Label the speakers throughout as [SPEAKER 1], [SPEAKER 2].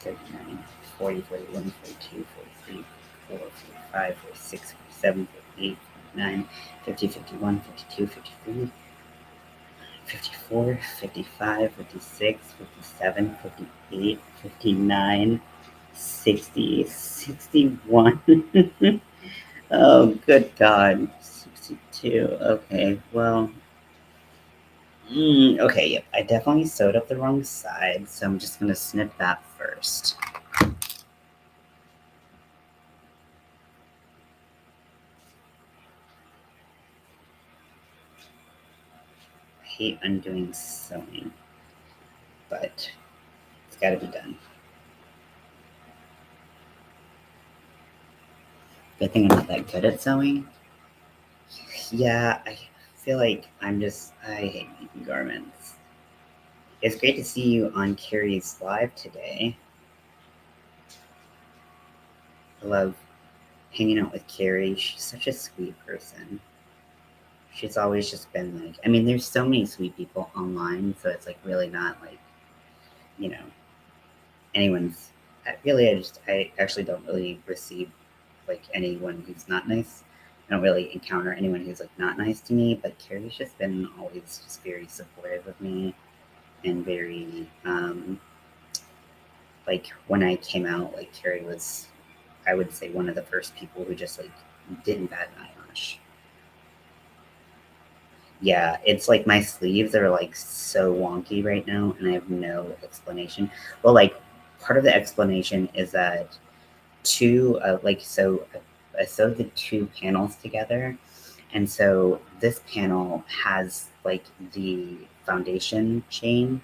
[SPEAKER 1] 39, 40, 41, 42, 43, 44, 45, 46, 47, 48, 49, 50, 51, 52, 53, 54, 55, 56, 57, 58, 59, 60, 61. Oh, good God. 62. Okay, well, okay, yep. I definitely sewed up the wrong side, so I'm just going to snip that first. I hate undoing sewing, but it's got to be done. Good thing I'm not that good at sewing. Yeah, I feel like I hate making garments. It's great to see you on Carrie's live today. I love hanging out with Carrie. She's such a sweet person. She's always just been like, I mean, there's so many sweet people online, so it's like really not like, you know, anyone's. I actually don't really receive like anyone who's not nice. I don't really encounter anyone who's like not nice to me, but Carrie's just been always just very supportive of me and very like when I came out, like Carrie was, I would say, one of the first people who just like didn't bat an eyelash. Yeah, it's like my sleeves are like so wonky right now, and I have no explanation. Well, like part of the explanation is that I sewed the two panels together, and so this panel has like the foundation chain,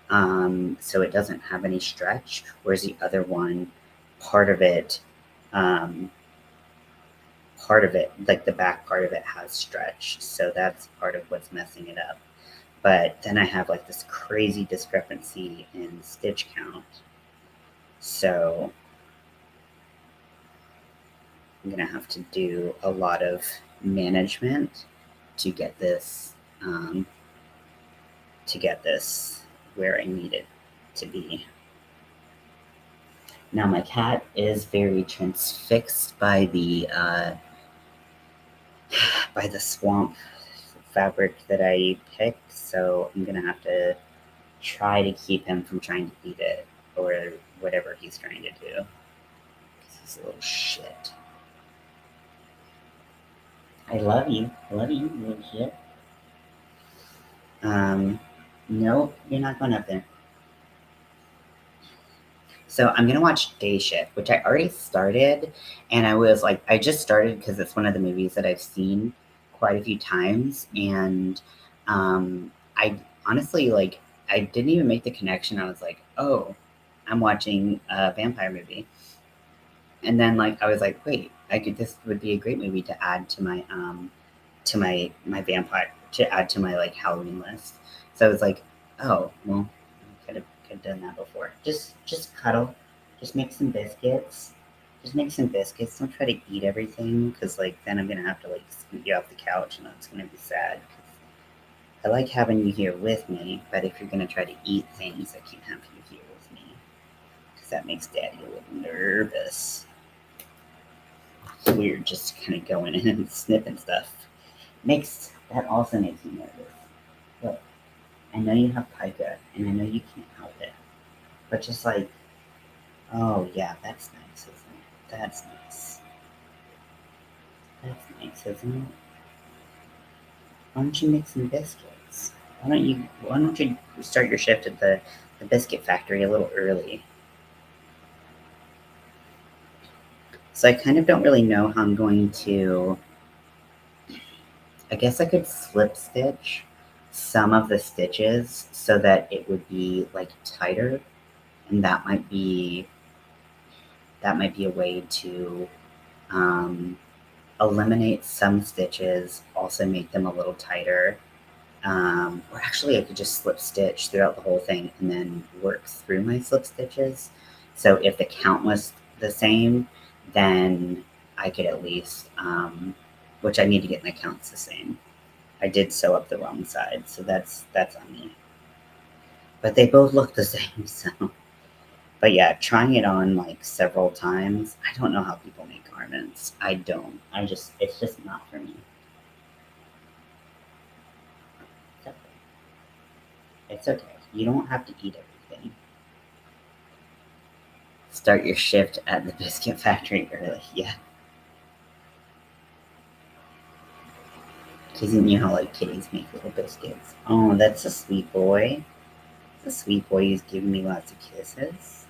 [SPEAKER 1] so it doesn't have any stretch, whereas the other one, part of it, um, like the back part of it has stretch, so that's part of what's messing it up. But then I have like this crazy discrepancy in stitch count, so I'm gonna have to do a lot of management to get this um, to get this where I need it to be. Now my cat is very transfixed by the swamp fabric that I picked, so I'm gonna have to try to keep him from trying to eat it or whatever he's trying to do. 'Cause he's a little shit. I love you. I love you, little shit. No, you're not going up there. So I'm gonna watch Day Shift, which I already started, and I was like, I just started because it's one of the movies that I've seen quite a few times, and I honestly like I didn't even make the connection. I was like, oh, I'm watching a vampire movie, and then like I was like, wait, I could this would be a great movie to add to my vampire to add to my like Halloween list. So I was like, oh well, I could have done that before. Just cuddle, just make some biscuits. Just make some biscuits. Don't try to eat everything because like then I'm gonna have to like scoot you off the couch and it's gonna be sad. I like having you here with me, but if you're gonna try to eat things, I can't have you here with me because that makes Daddy a little nervous. It's weird just kind of going in and sniffing stuff. That also makes me nervous. Look, I know you have pica, and I know you can't help it, but just like, oh yeah, that's nice, isn't it? That's nice. That's nice, isn't it? Why don't you make some biscuits? Why don't you start your shift at the biscuit factory a little early? So I kind of don't really know how I'm going to. I guess I could slip stitch some of the stitches so that it would be like tighter, and that might be a way to um, eliminate some stitches, also make them a little tighter. Or actually, I could just slip stitch throughout the whole thing and then work through my slip stitches. So if the count was the same, then I could at least, which I need to get my counts the same. I did sew up the wrong side, so that's on me. But they both look the same, so But yeah, trying it on like several times. I don't know how people make garments. I don't. It's just not for me. It's okay. It's okay. You don't have to eat everything. Start your shift at the biscuit factory early. Yeah. Isn't you how like kitties make little biscuits? Oh, that's a sweet boy. That's a sweet boy. He's giving me lots of kisses.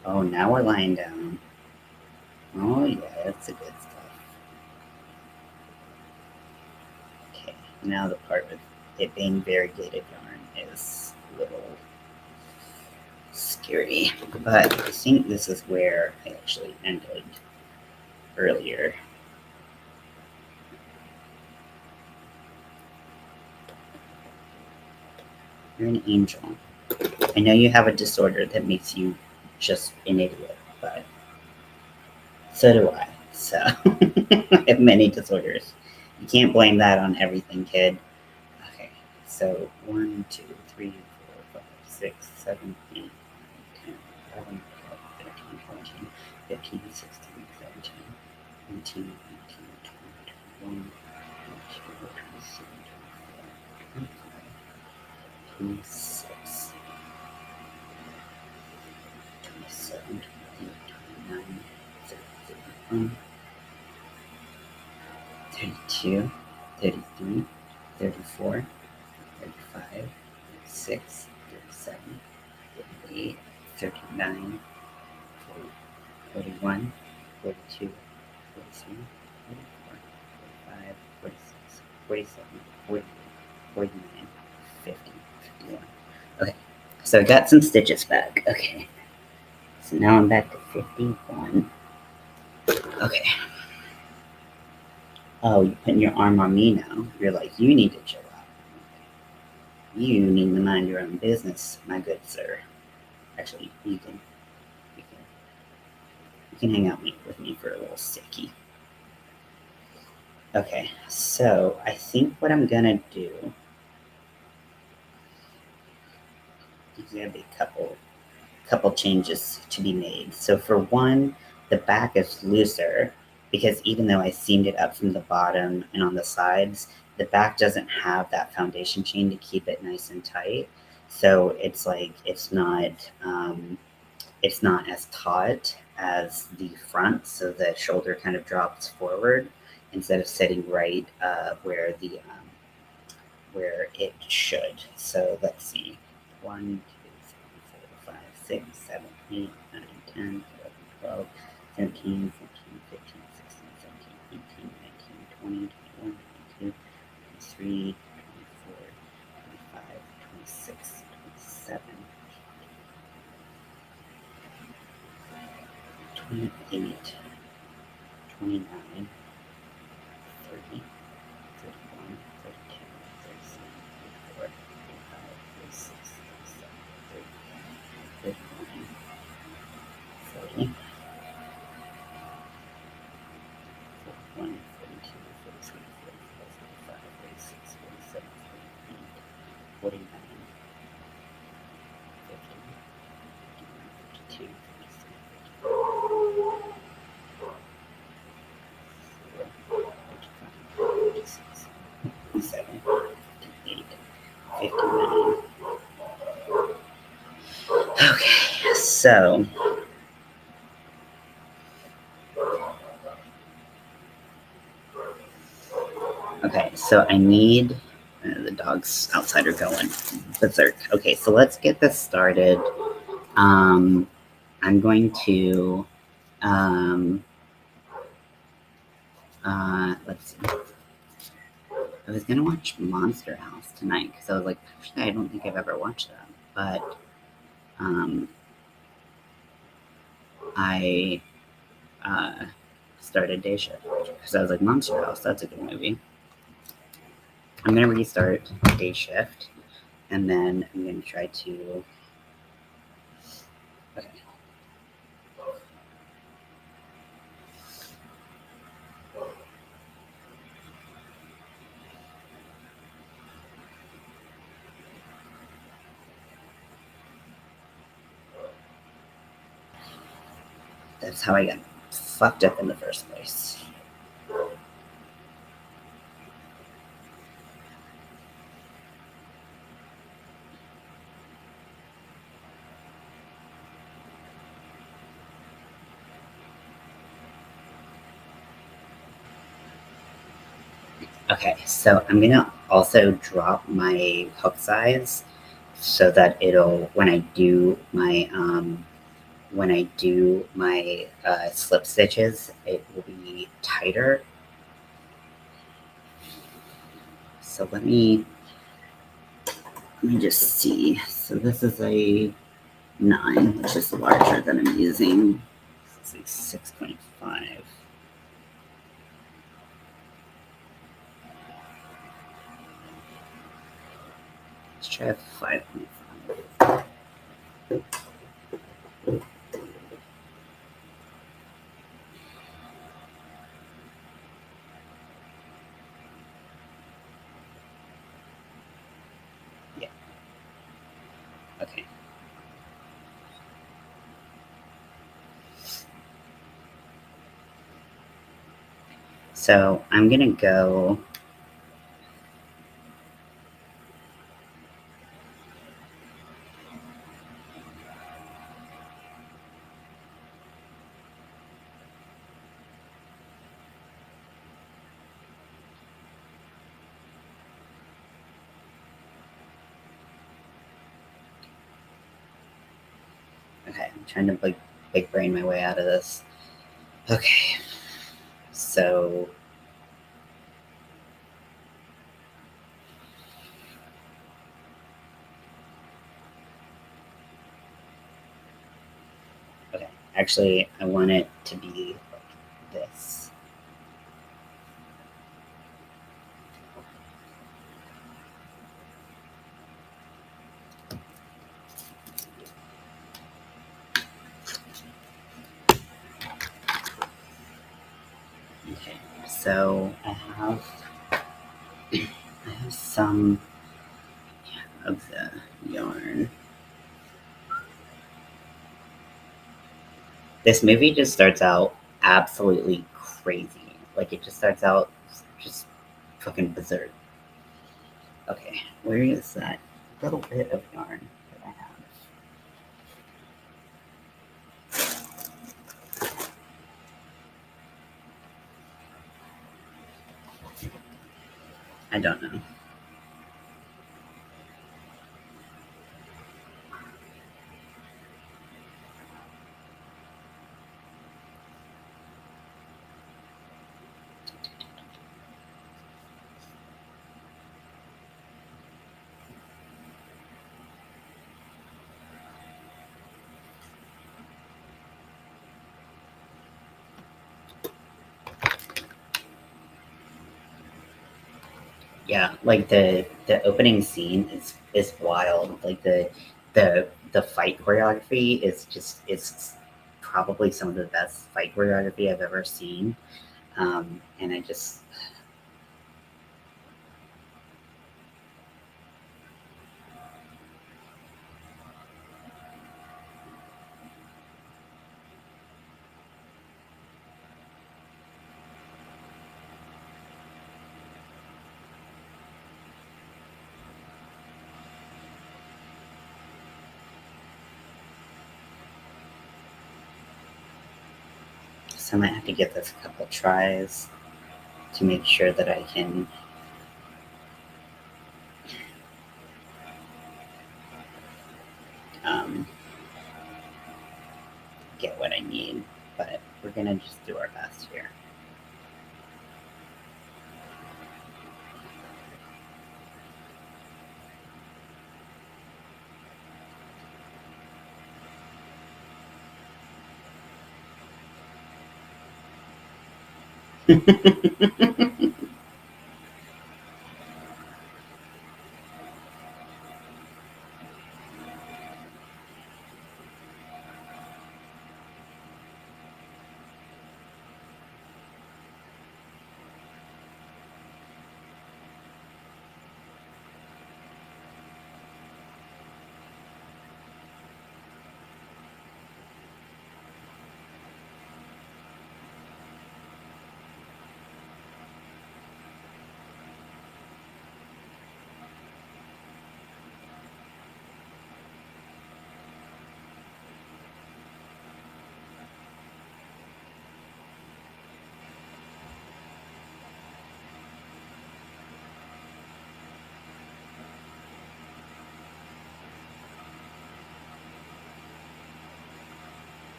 [SPEAKER 1] Oh, now we're lying down. Oh yeah, that's a good stuff. Okay, now the part with it being variegated yarn is a little scary, but I think this is where I actually ended earlier. You're an angel. I know you have a disorder that makes you just an idiot, but so do I. So I have many disorders. You can't blame that on everything, kid. Okay, so 1, 2, 3, 4, 5, 6, 7, 8, 9, 10, 11, 12, 13, 14, 15, 16, 17, 18, 19, 20, 21, 22, 23, 24, 25, 26, 27, 28, 29, 30, 31, 32, 33, 34, 35, 36, 37, 38, 39, 40, 41, 42, 43, 44, 45, 46, 47, 48, 49, 50, 51. Okay, so I got some stitches back. Okay, so now I'm back to 51. Okay. Oh, you're putting your arm on me now. You're like, you need to chill out. You need to mind your own business, my good sir. Actually, you can, you can hang out with me for a little sickie. Okay, so I think what I'm gonna do is gonna be a couple changes to be made. So for one, the back is looser because even though I seamed it up from the bottom and on the sides, the back doesn't have that foundation chain to keep it nice and tight. So it's like it's not as taut as the front, so the shoulder kind of drops forward instead of sitting right where it should. So let's see. 1, 2, 3, 4, 5, 6, 7, 8, 9, 10, 11, 12, 13, 14, 15, 16, 17, 18, 19, 20, 21, 22, 23, 24, 25, 26, 27, 28, 29, 30, 31, 32, 37, 34, 35, 36, 37, 38, 39, 40, 41, 42, 43, 44, 45, 46, 47, 48, 49, 50, 51, 52, 53, 54, 55, 56, 57, 58, 59. Okay, so I need the dogs outside are going berserk. Okay, so let's get this started. Um, I'm going to let's see. I was gonna watch Monster House tonight because I was like, actually, I don't think I've ever watched that, but um, I started day shift because I was like, Monster House, that's a good movie. I'm gonna restart day shift, and then I'm gonna try to. Okay. That's how I got fucked up in the first place. Okay, so I'm gonna also drop my hook size so that it'll when I do my slip stitches, it will be tighter. So let me just see. So this is a 9, which is larger than I'm using. Let's see, 6.5. Let's try 5.5. Yeah. Okay. So I'm gonna go. Okay, I'm trying to big brain my way out of this. Okay, so okay, actually, I want it to be like this. Okay, so I have some of the yarn. This movie just starts out absolutely crazy. Like it just starts out just fucking berserk. Okay, where is that little bit of yarn that I have? I don't know. Yeah, like the opening scene is wild. Like the fight choreography is probably some of the best fight choreography I've ever seen. And I just so I might have to get this a couple tries to make sure that I can um, get what I need. But we're gonna just do our best here.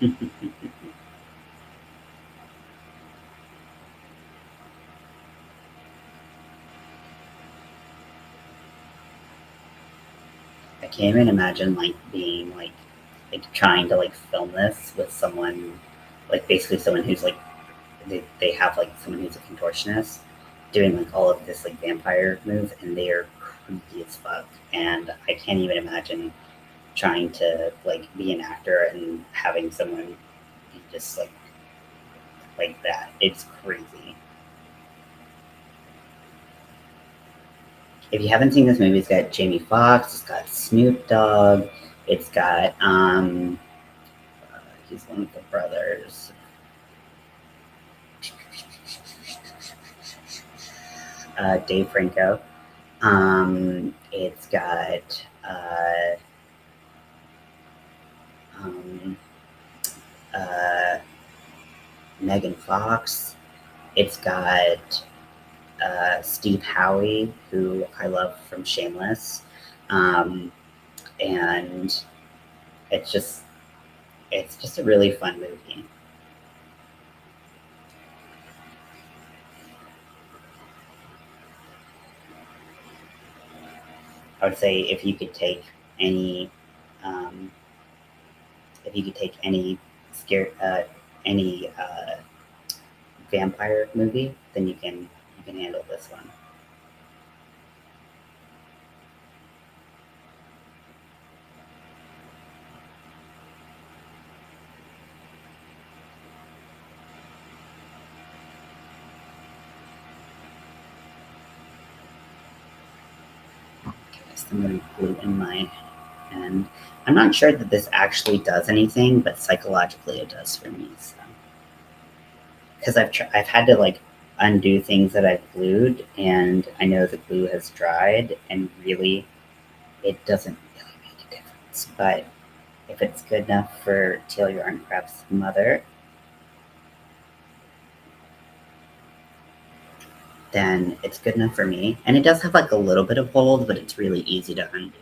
[SPEAKER 1] I can't even imagine like being like trying to like film this with someone like basically someone who's like they have like someone who's a contortionist doing like all of this like vampire moves and they are creepy as fuck and I can't even imagine trying to like be an actor and having someone be just like that. It's crazy. If you haven't seen this movie, it's got Jamie Foxx, it's got Snoop Dogg, it's got he's one of the brothers. Dave Franco. It's got um, uh, Megan Fox. It's got Steve Howie, who I love from Shameless, and it's just it's just a really fun movie. I would say any um, if you could take any vampire movie, then you can handle this one. Okay, some really glue in my hand. I'm not sure that this actually does anything, but psychologically it does for me. So because I've had to like undo things that I've glued, and I know the glue has dried, and really it doesn't really make a difference. But if it's good enough for Teal Yarn Craft's mother, then it's good enough for me. And it does have like a little bit of hold, but it's really easy to undo.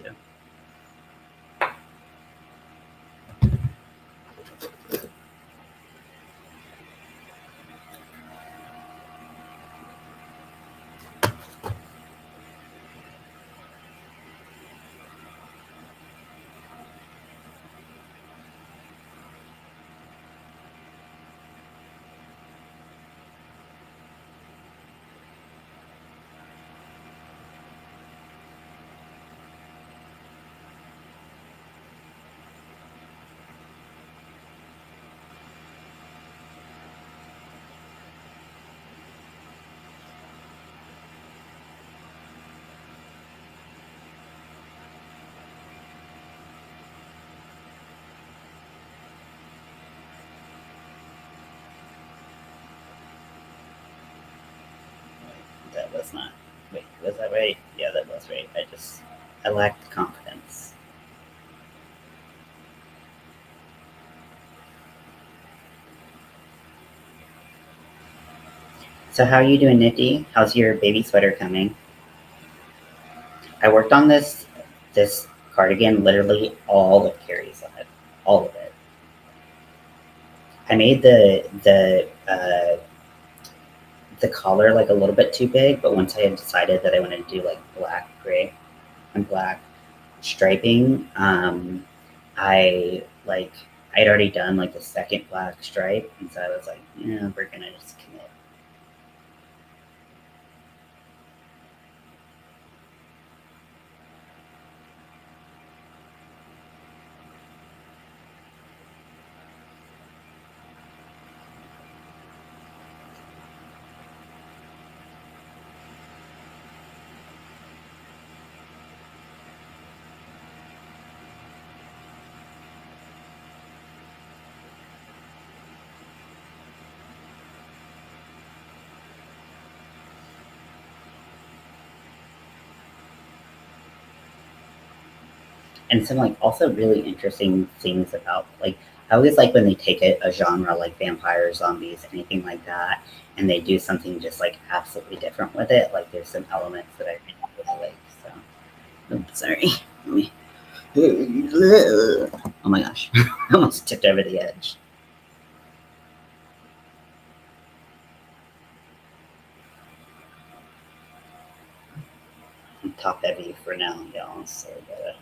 [SPEAKER 1] That was not. Wait, was that right? Yeah, that was right. I lacked confidence. So how are you doing, Nikki? How's your baby sweater coming? I worked on this cardigan literally all of Carrie's on it, all of it. I made the collar like a little bit too big, but once I had decided that I wanted to do like black, gray, and black striping, I like I'd already done like the second black stripe, and so I was like, yeah, we're gonna just commit. And some like also really interesting things about like I always like when they take a genre like vampire, zombies, anything like that, and they do something just like absolutely different with it. Like there's some elements that I really like. So, oh, sorry. Let me- Oh my gosh, I almost tipped over the edge. top heavy for now, y'all. So yeah.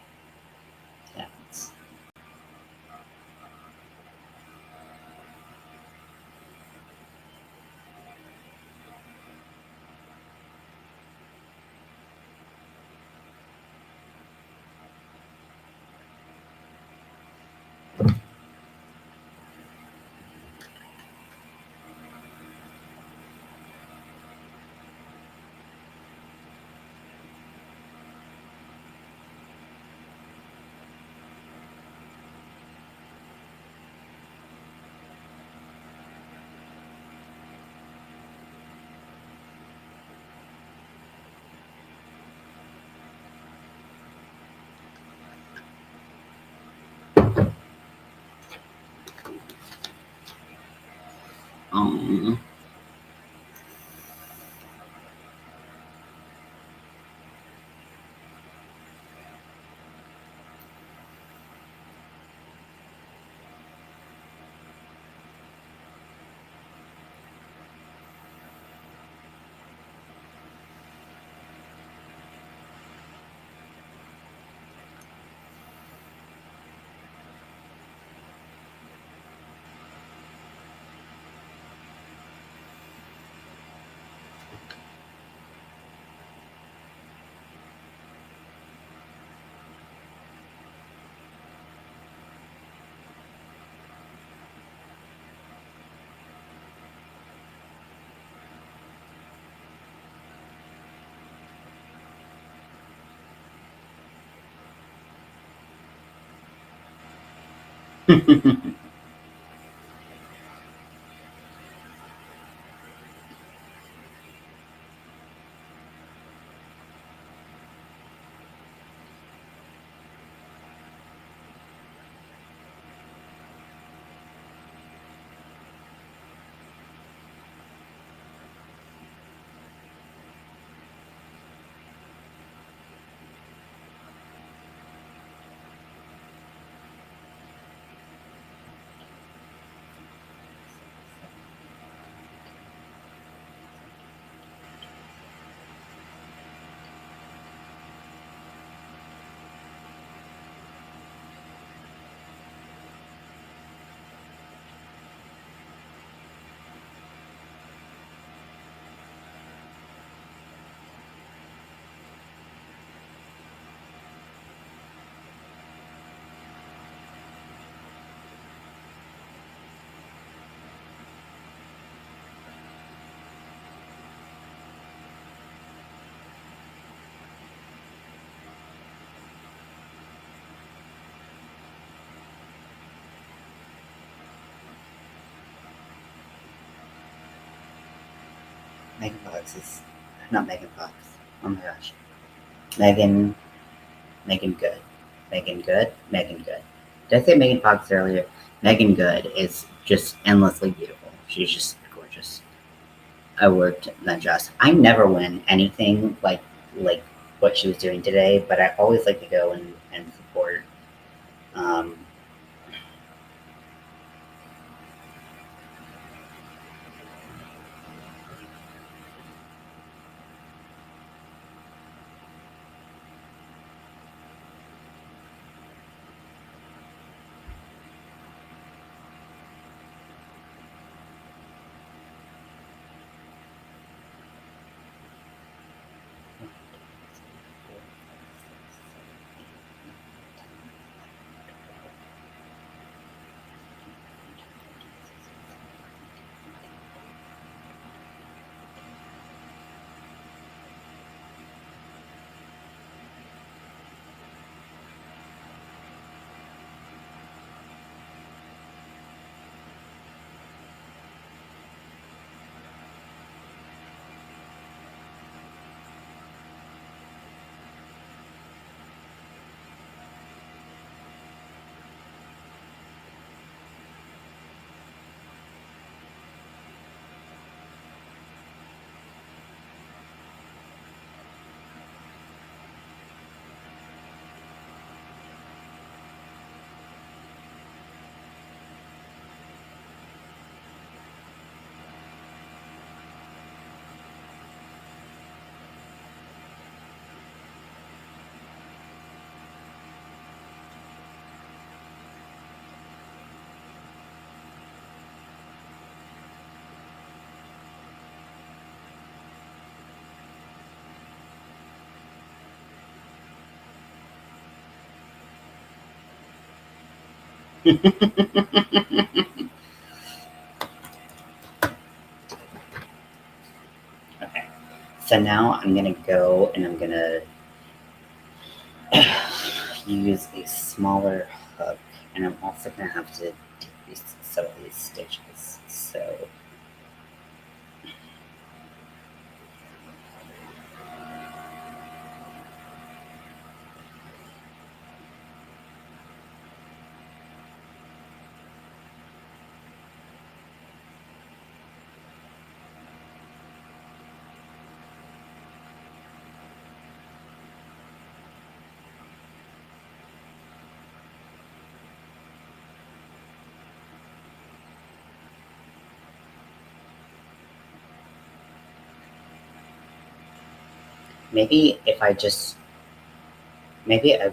[SPEAKER 1] Um, Megan Fox is not Megan Fox. Oh my gosh, Megan, Megan Good, Megan Good, Megan Good. Did I say Megan Fox earlier? Megan Good is just endlessly beautiful. She's just gorgeous. I worked in that dress. I never win anything like what she was doing today, but I always like to go and support. Um, Okay. So now I'm gonna go and I'm gonna use a smaller hook, and I'm also gonna have to decrease some of these stitches. So maybe if I just maybe I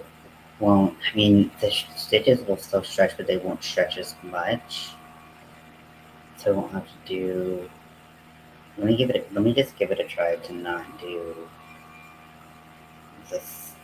[SPEAKER 1] won't. I mean, the stitches will still stretch, but they won't stretch as much. So I won't have to do. Let me give it. Let me just give it a try to not do this.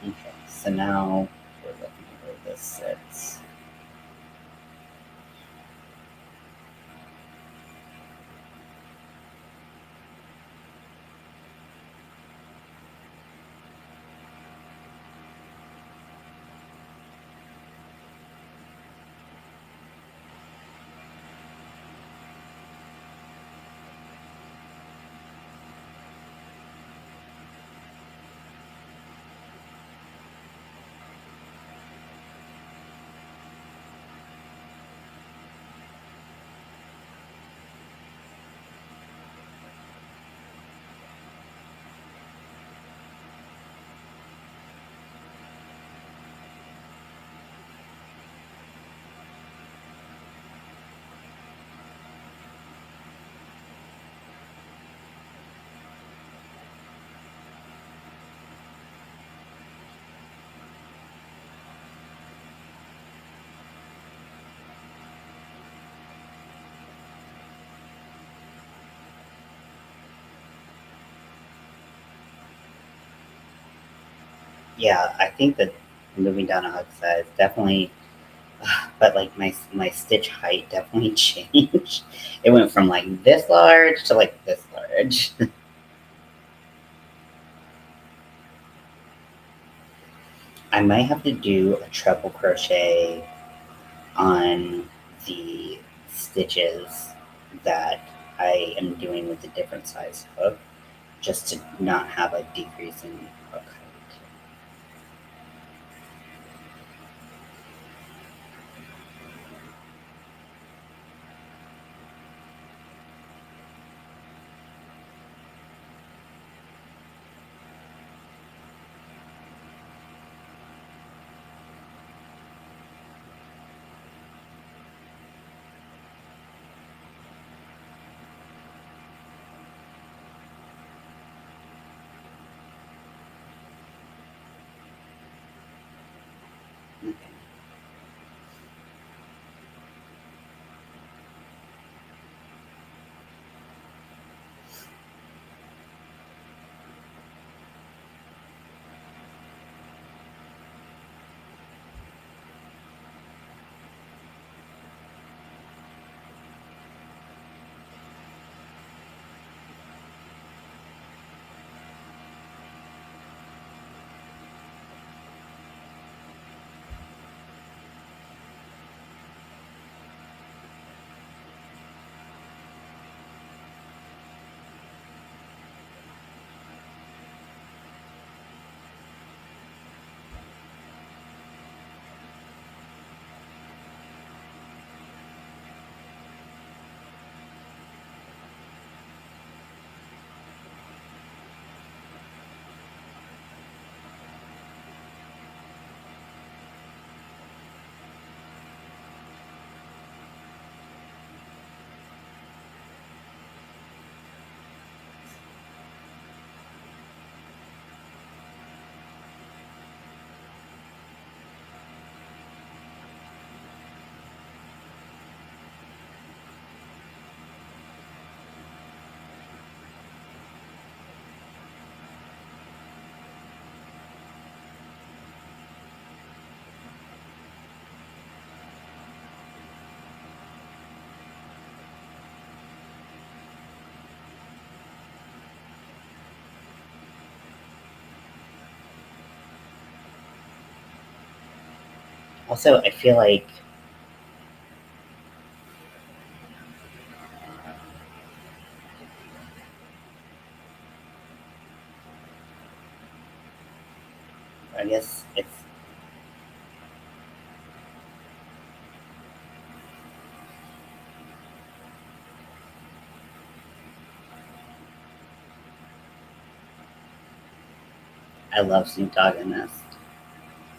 [SPEAKER 1] Okay. So now we're looking at where this sits. Yeah, I think that moving down a hook size definitely, but like my stitch height definitely changed. It went from like this large to like this large. I might have to do a treble crochet on the stitches that I am doing with a different size hook, just to not have a decrease in hook height. Okay. Also, I feel like I guess it's I love Snoop Dogg in this.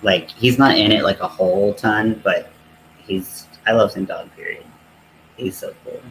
[SPEAKER 1] Like he's not in it like a whole ton, but he's I love Snoop Dogg. Period. He's so cool.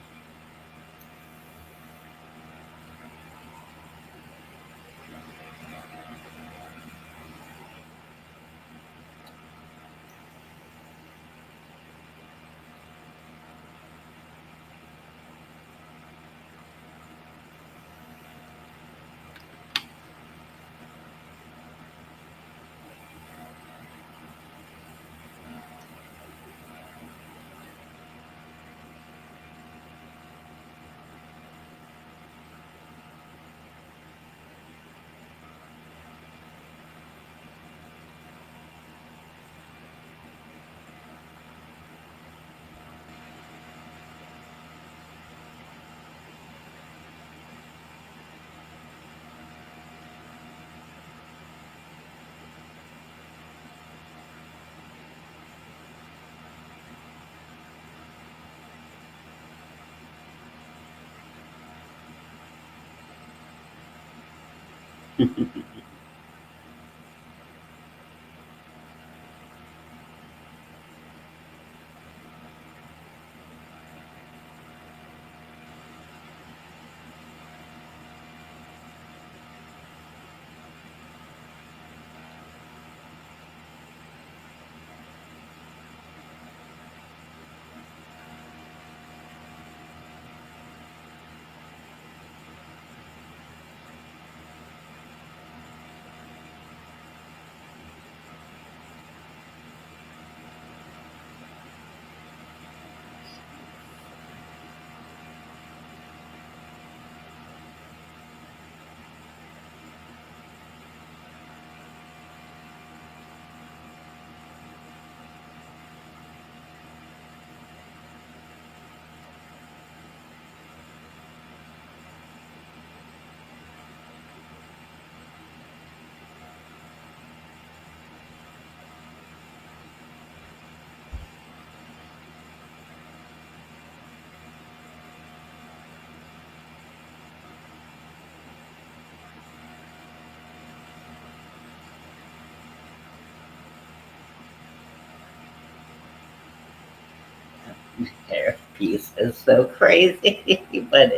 [SPEAKER 1] Hair piece is so crazy, but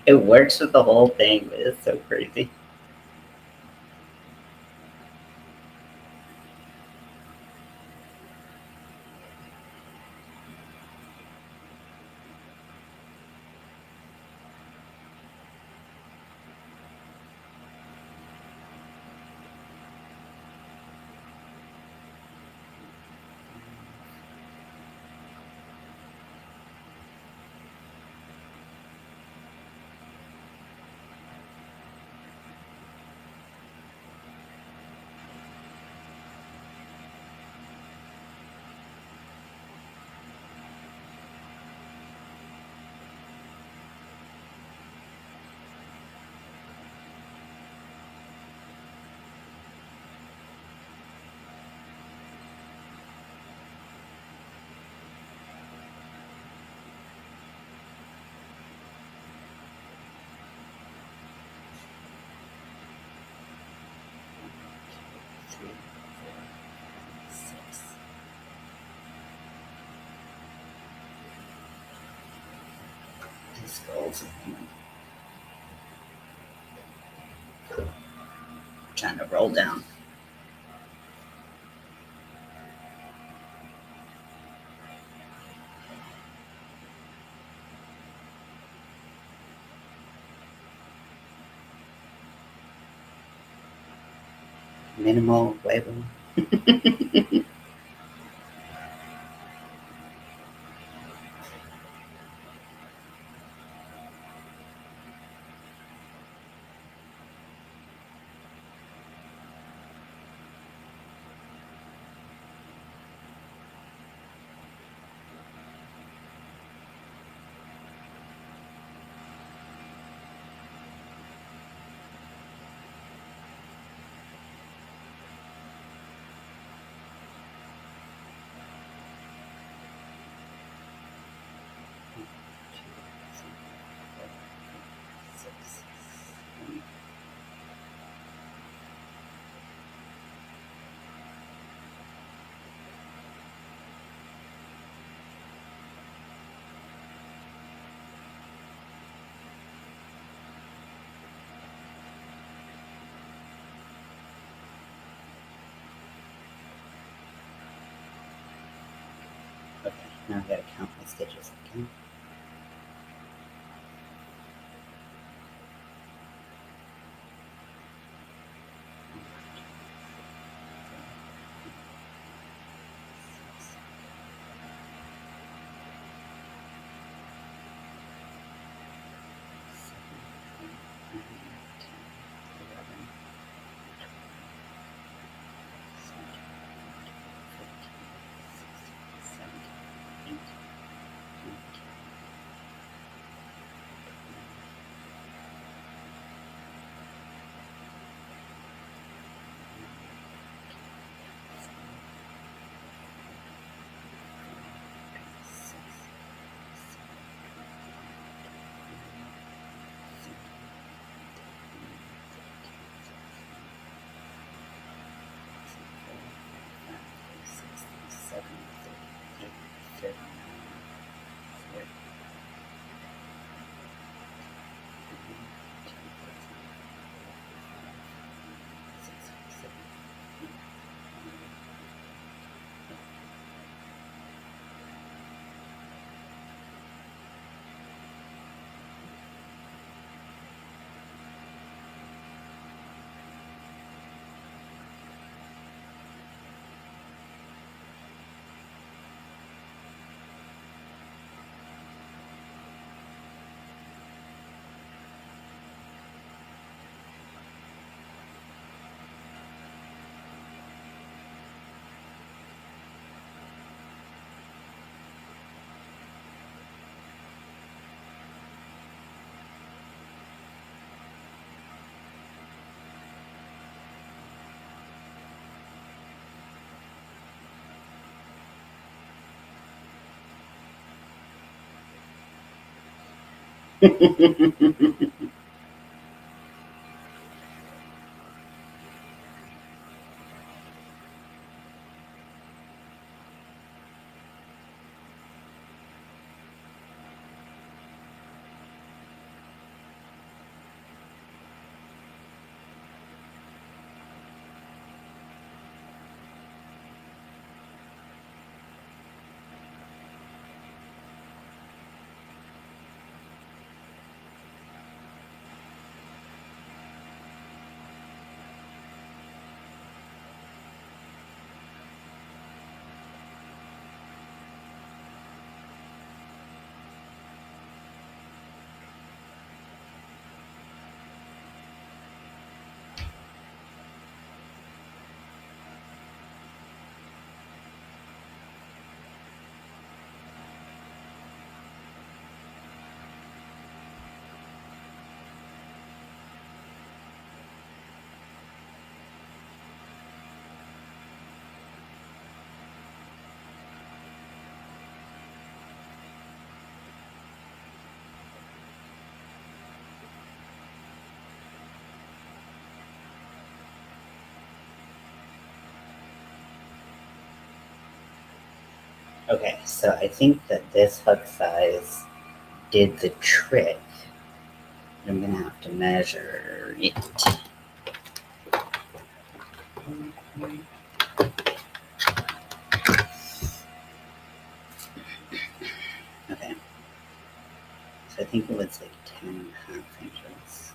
[SPEAKER 1] it works with the whole thing. But it's so crazy. skulls. Trying to roll down. Minimal huevo. Okay, now I gotta count my stitches. Okay. Okay, so I think that this hook size did the trick. I'm gonna have to measure it. Okay, so I think it was like 10.5 inches.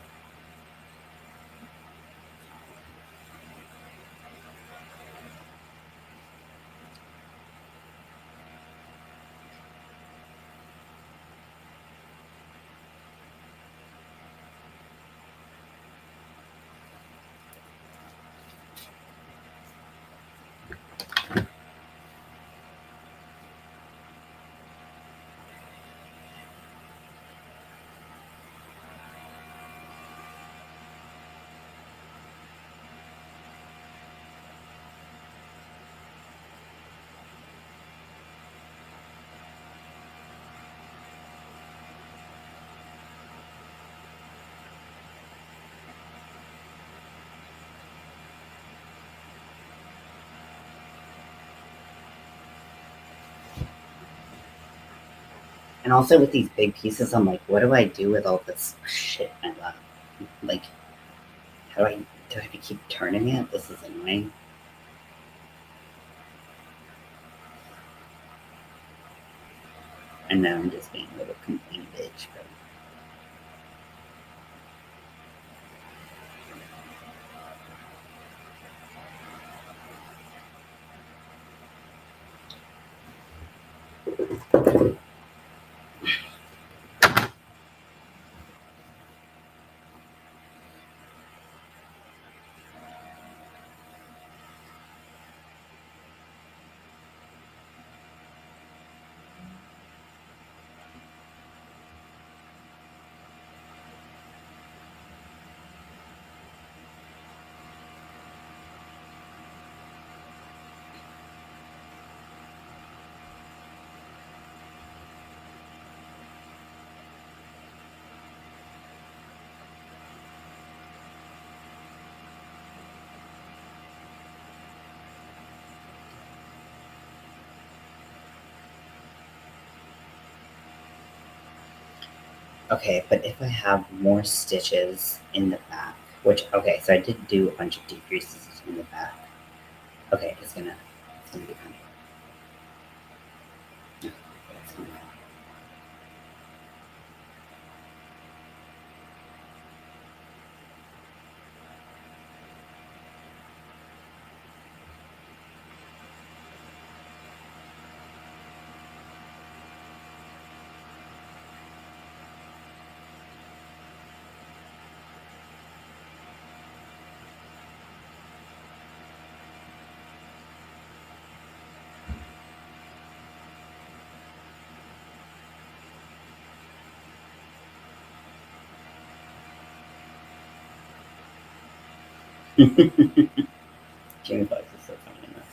[SPEAKER 1] And also with these big pieces, I'm like, what do I do with all this shit I love? Like, how do I have to keep turning it? This is annoying. And now I'm just being a little complaint bitch. Okay, but if I have more stitches in the back, which, okay, so I did do a bunch of decreases in the back. Okay, it's gonna be fine. Yeah, it's gonna be fine. Jamie Foxx is so funny in this.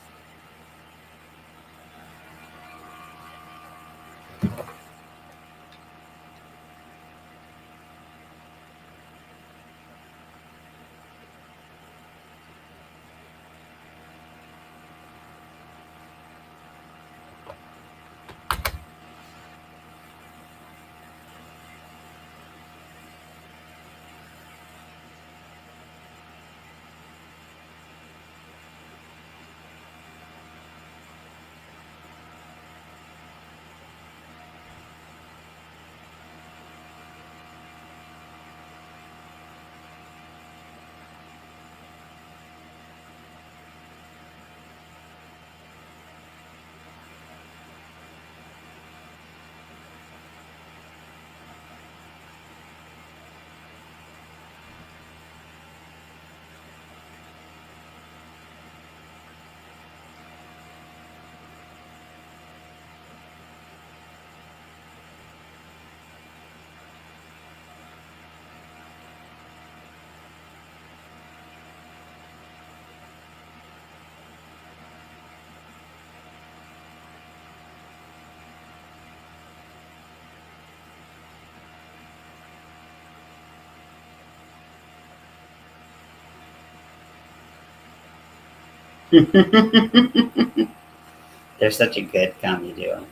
[SPEAKER 1] They're such a good comedy duo.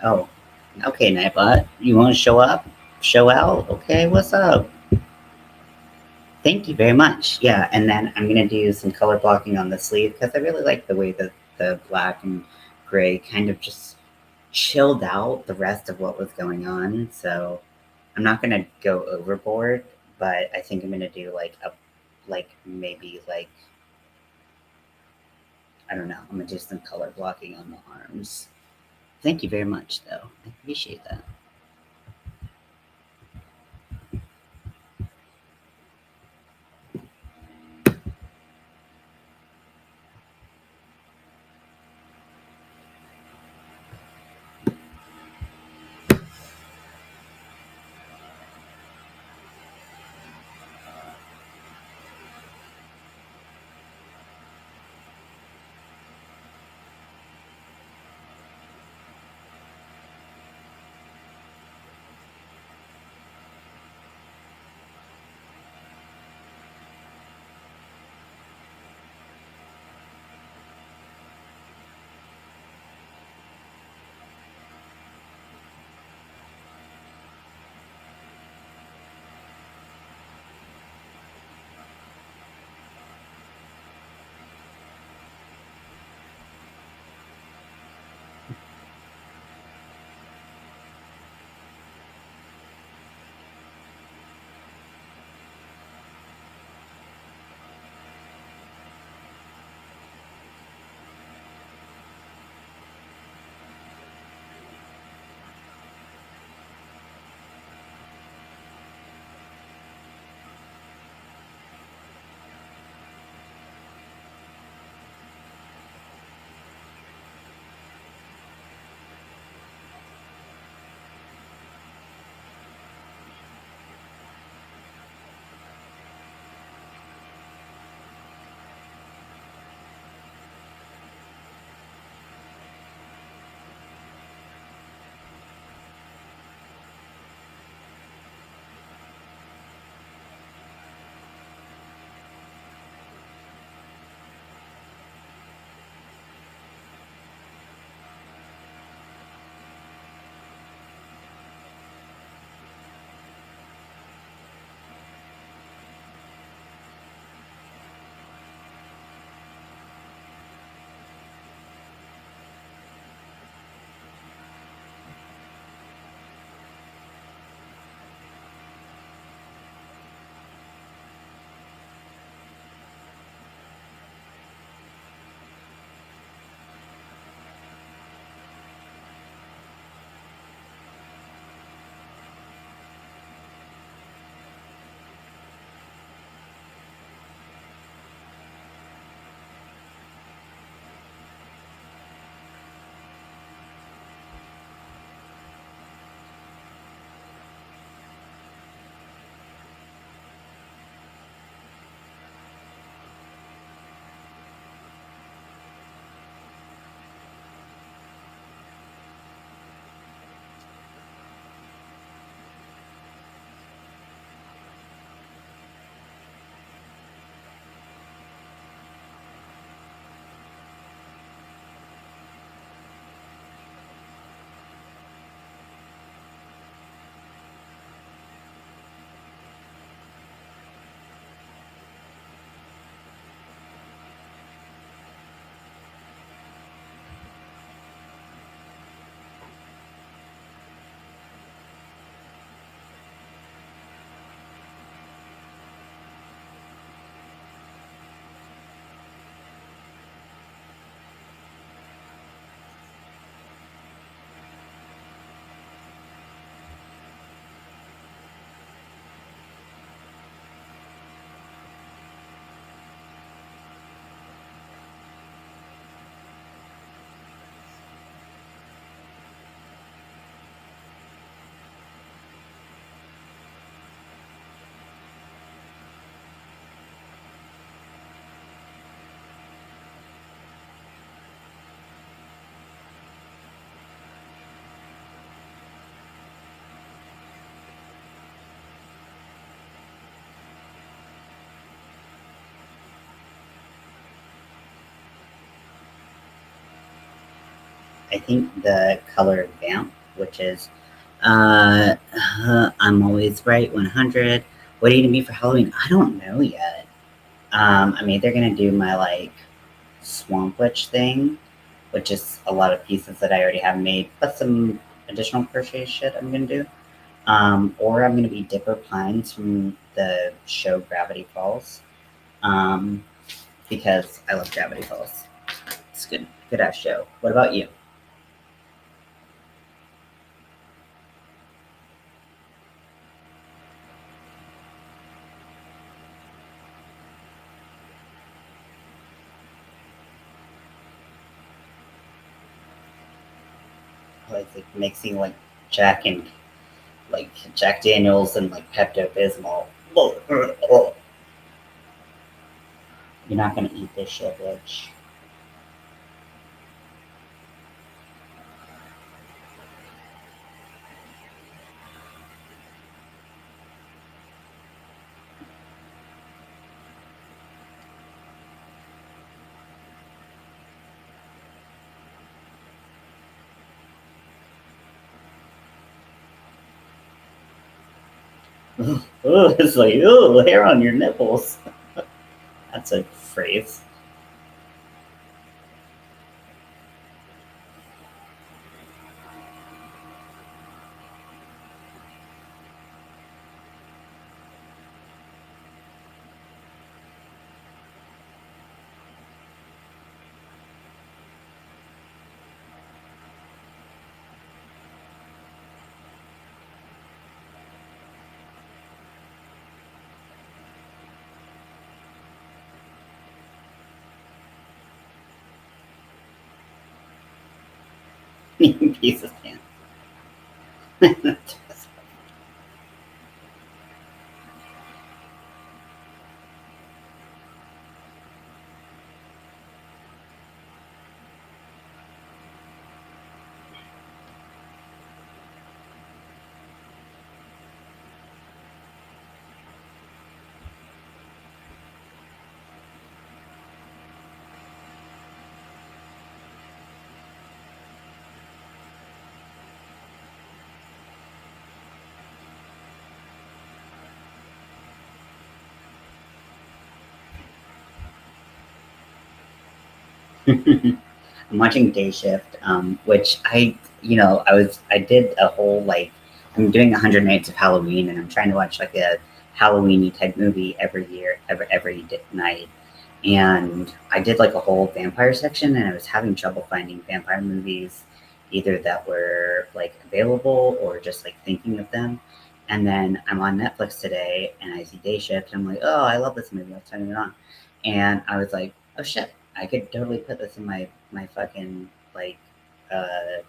[SPEAKER 1] Oh, okay, Nightbot. You want to show up? Show out? Okay, what's up? Thank you very much. Yeah, and then I'm gonna do some color blocking on the sleeve because I really like the way that the black and gray kind of just chilled out the rest of what was going on. So I'm not gonna go overboard, but I think I'm gonna do like maybe like I don't know. I'm gonna do some color blocking on the arms. Thank you very much, though. I appreciate that. I think the color vamp, which is I'm always right 100. What are you gonna be for Halloween? I don't know yet. I mean, they're gonna do my like swamp witch thing, which is a lot of pieces that I already have made, plus some additional crochet shit I'm gonna do. Or I'm gonna be Dipper Pines from the show Gravity Falls, um, because I love Gravity Falls. It's good, good ass show. What about you? Like mixing like Jack and like Jack Daniels and like Pepto Bismol. You're not gonna eat this shit, bitch. It's like, oh, hair on your nipples. That's a phrase. Piece of pants. I'm watching Day Shift, which I did a whole like, I'm doing 100 Nights of Halloween, and I'm trying to watch like a Halloweeny type movie every year, every night. And I did like a whole vampire section, and I was having trouble finding vampire movies, either that were like available or just like thinking of them. And then I'm on Netflix today, and I see Day Shift, and I'm like, oh, I love this movie. Let's turn it on. And I was like, oh shit, I could totally put this in my fucking like uh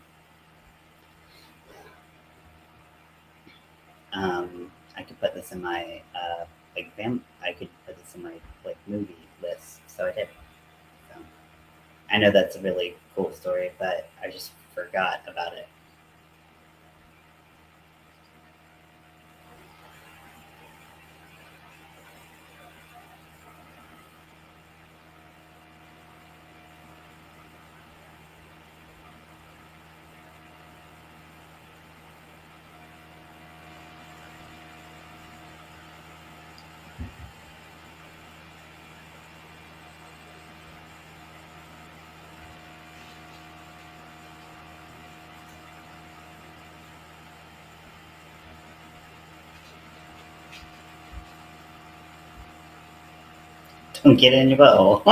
[SPEAKER 1] I could put this in my I could put this in my like movie list. So I did. So I know that's a really cool story, but I just forgot about it. Don't get it in your butthole.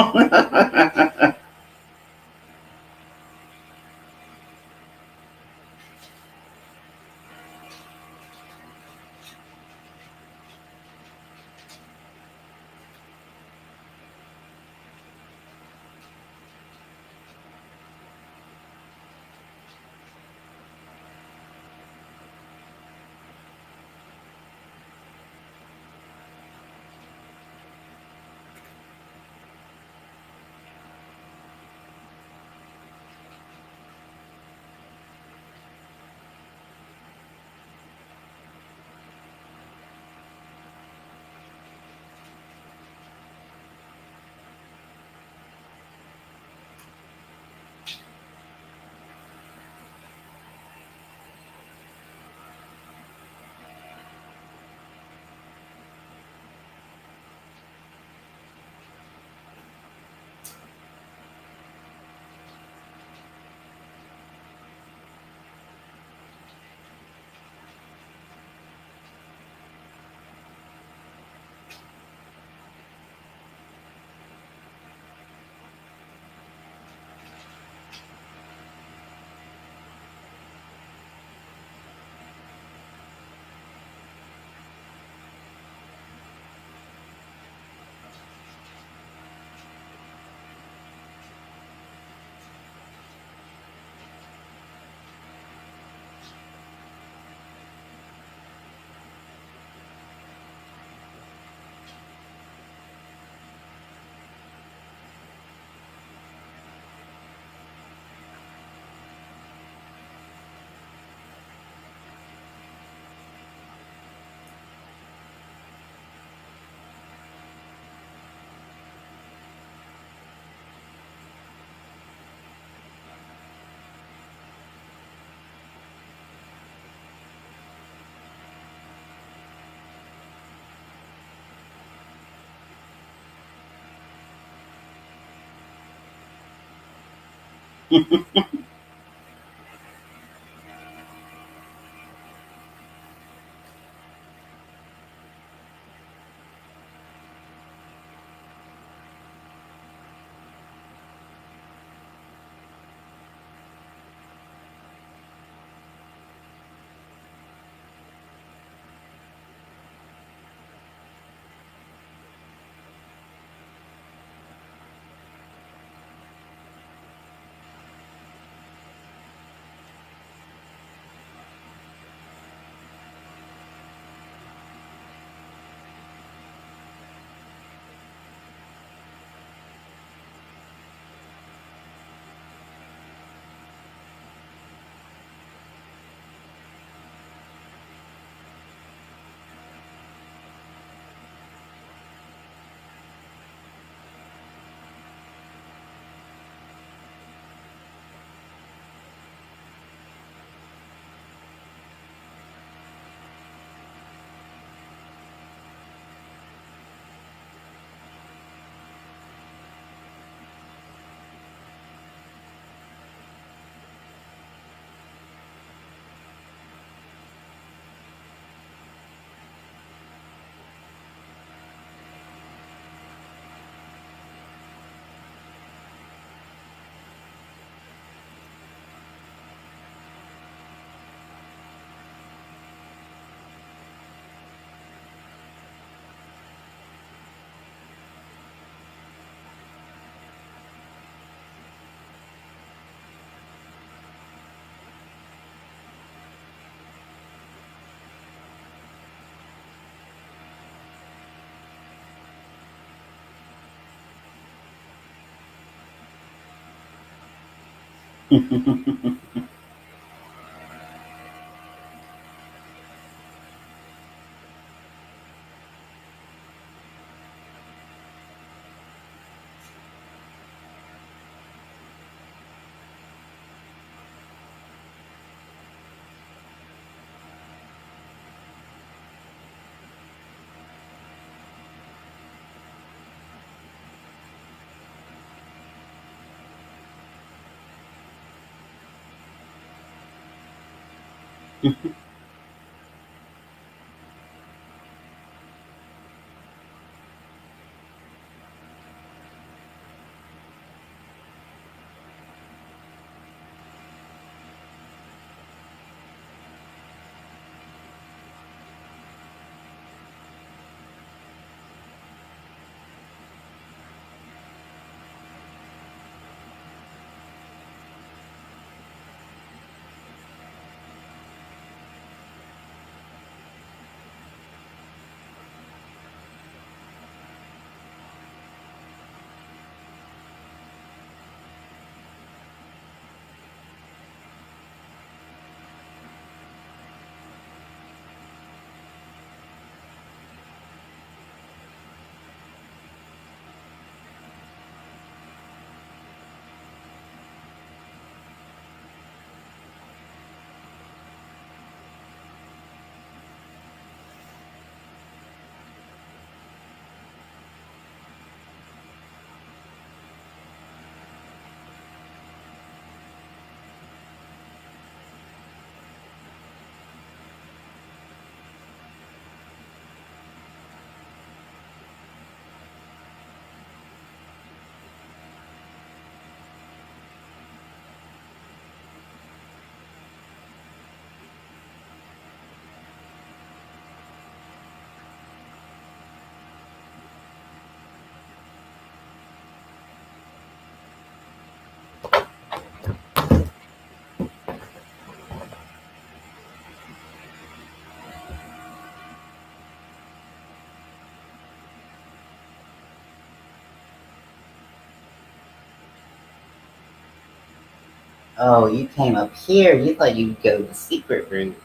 [SPEAKER 1] Oh, you came up here. You thought you'd go the secret route.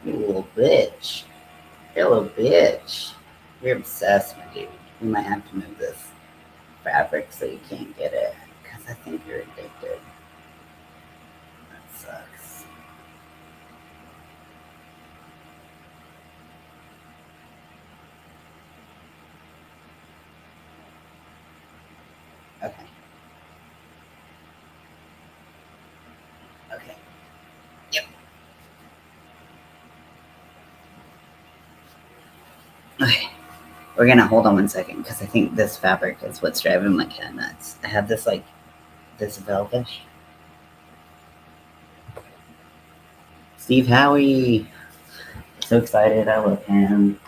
[SPEAKER 1] You little bitch. You're a little bitch. You're obsessed, my dude. We might have to move this fabric so you can't get it. Because I think you're addicted. That sucks. Okay. Okay, we're gonna hold on one second because I think this fabric is what's driving my cat nuts. I have this like this velvet. Steve Howie, so excited! I love him.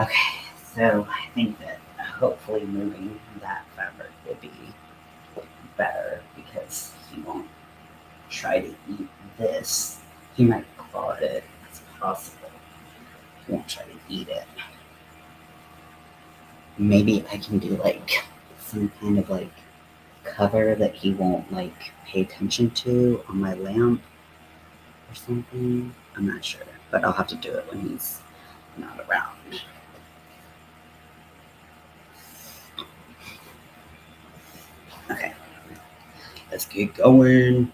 [SPEAKER 1] Okay, so I think that hopefully moving that fabric will be better because he won't try to eat this. He might claw at it. It's possible. He won't try to eat it. Maybe I can do like some kind of like cover that he won't like pay attention to on my lamp or something. I'm not sure, but I'll have to do it when he's not around. Okay, let's get going.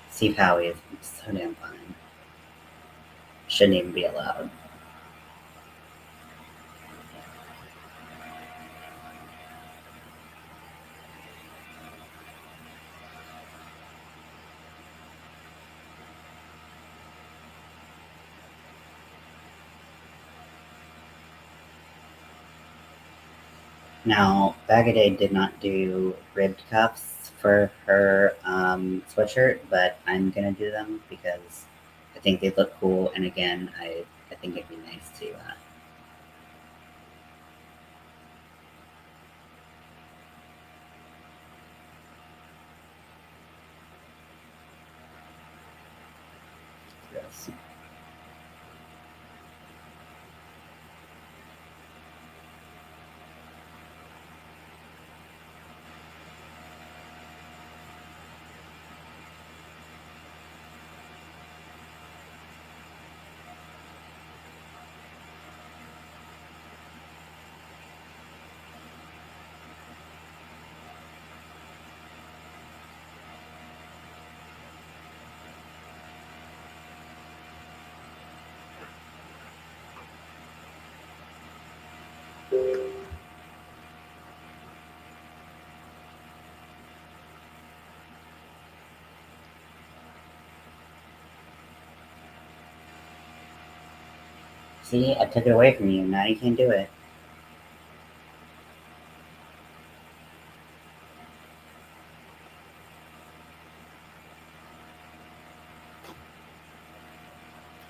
[SPEAKER 1] Steve Howie is so damn fine. Shouldn't even be allowed. Now, Bagaday did not do ribbed cuffs for her sweatshirt, but I'm gonna do them because I think they look cool, and again, I think it'd be nice to. Yes. See, I took it away from you. Now you can't do it.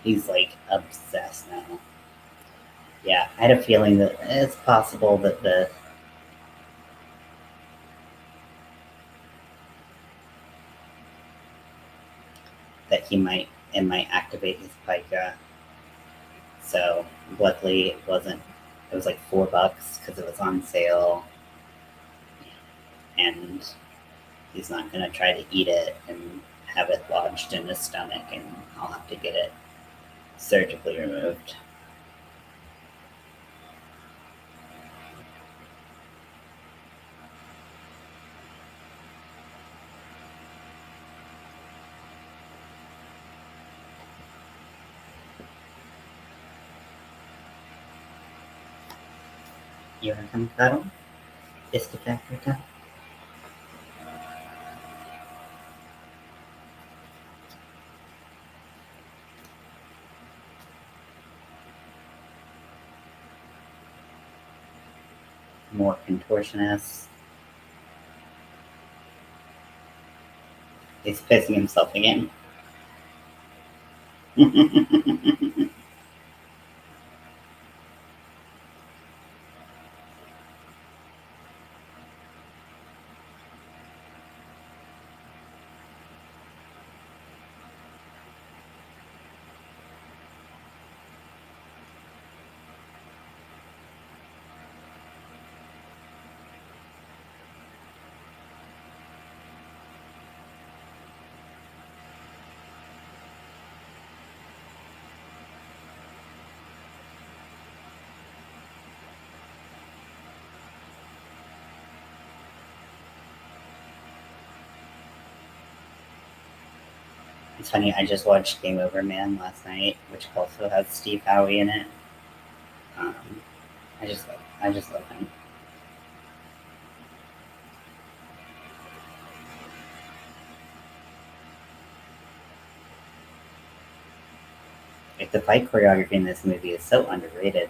[SPEAKER 1] He's like obsessed now. Yeah, I had a feeling that it's possible that he might it might activate his pica. So luckily it wasn't. It was like $4 because it was on sale. and he's not going to try to eat it and have it lodged in his stomach, and I'll have to get it surgically removed. You want to come cuddle? Just get back here, time. More contortionist. He's pissing himself again. It's funny, I just watched Game Over Man last night, which also has Steve Howie in it. Um, I just love him. Like, the fight choreography in this movie is so underrated.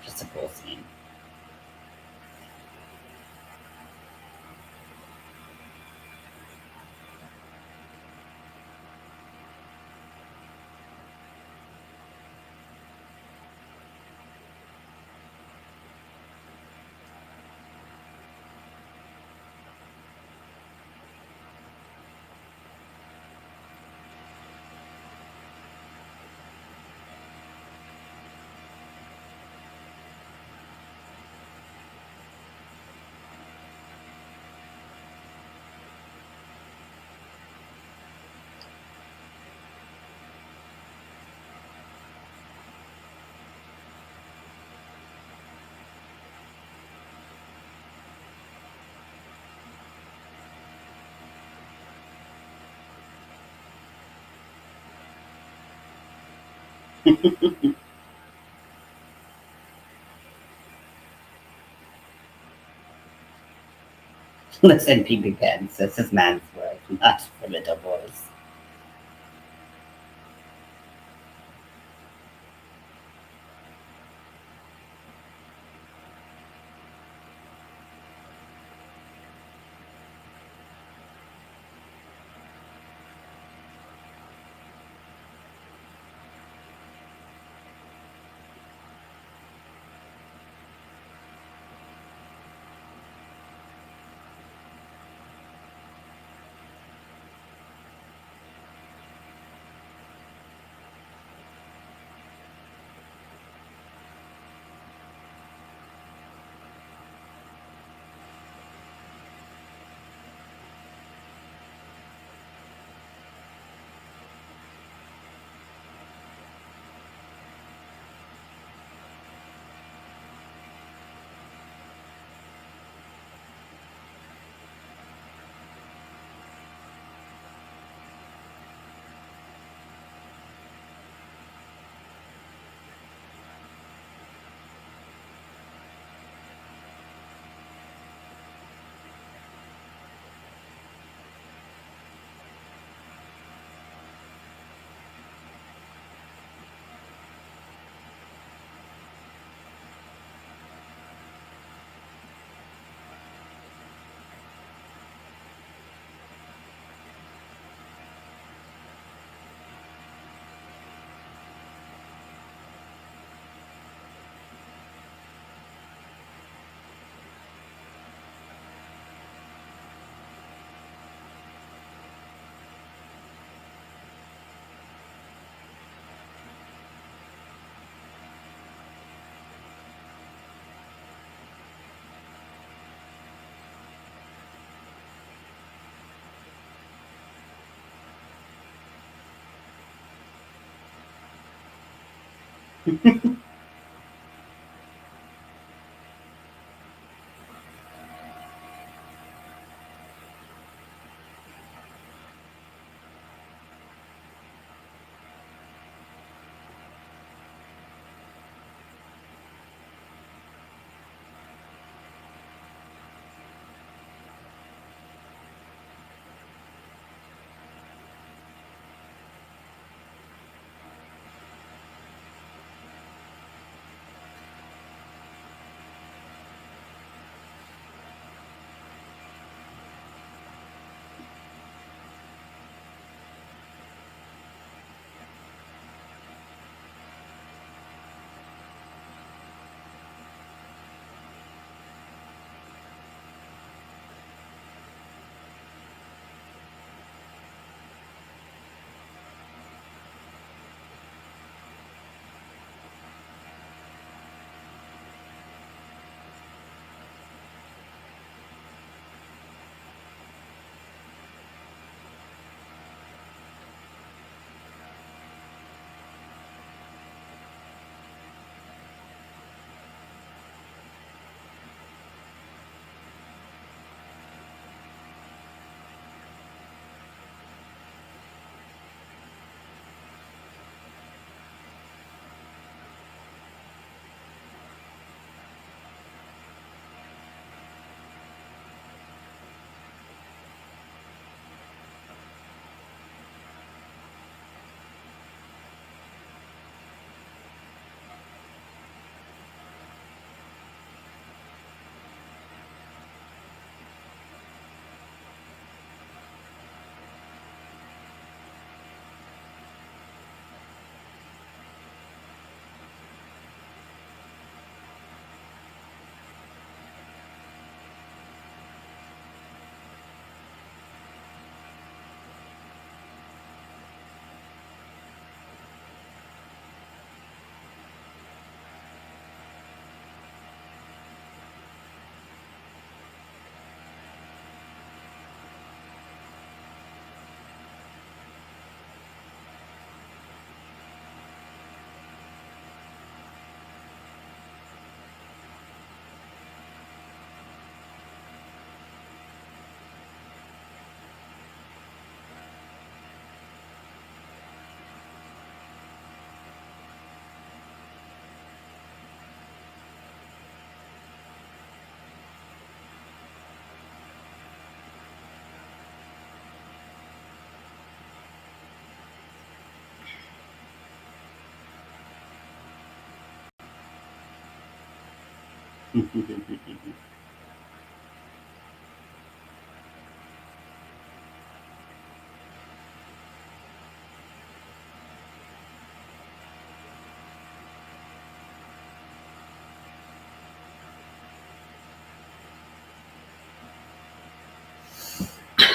[SPEAKER 1] Just a cool scene. Listen, PB Pens, this is man's work, not for the divorce.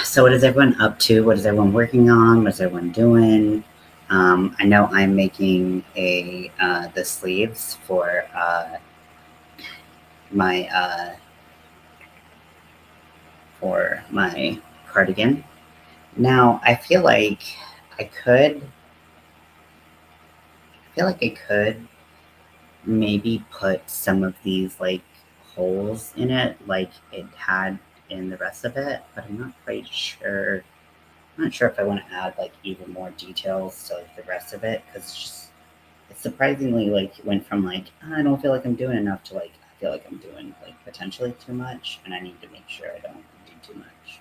[SPEAKER 1] So, what is everyone up to? What is everyone working on? What is everyone doing? I know I'm making the sleeves my for my cardigan. Now, I could, I feel like I could maybe put some of these like holes in it, like it had in the rest of it, but I'm not quite sure. I'm not sure if I want to add like even more details to like the rest of it because it's surprisingly like it went from like I don't feel like I'm doing enough to like I feel like I'm doing like potentially too much, and I need to make sure I don't do too much.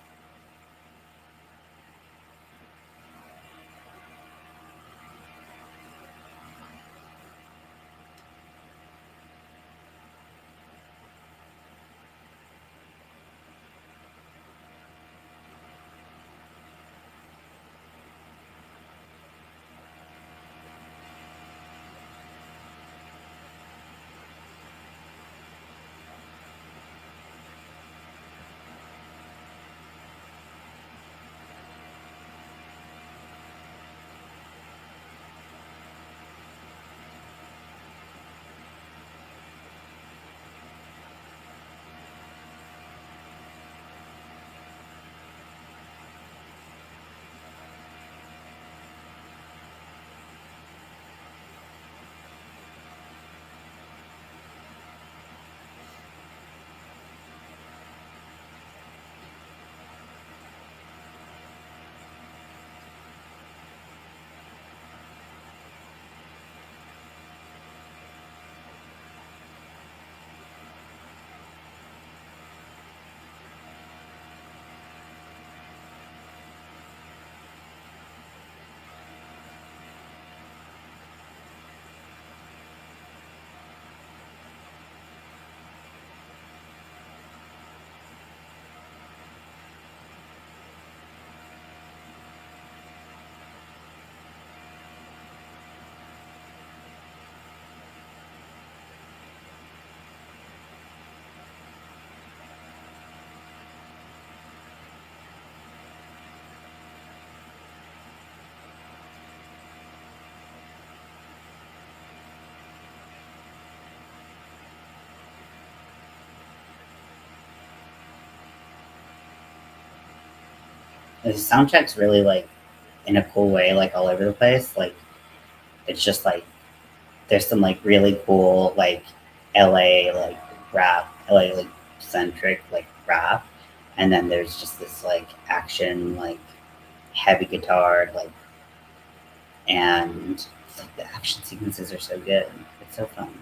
[SPEAKER 1] The soundtrack's really like in a cool way, like all over the place. Like it's just like there's some like really cool like LA like rap, LA like centric like rap, and then there's just this like action like heavy guitar like and like the action sequences are so good. It's so fun.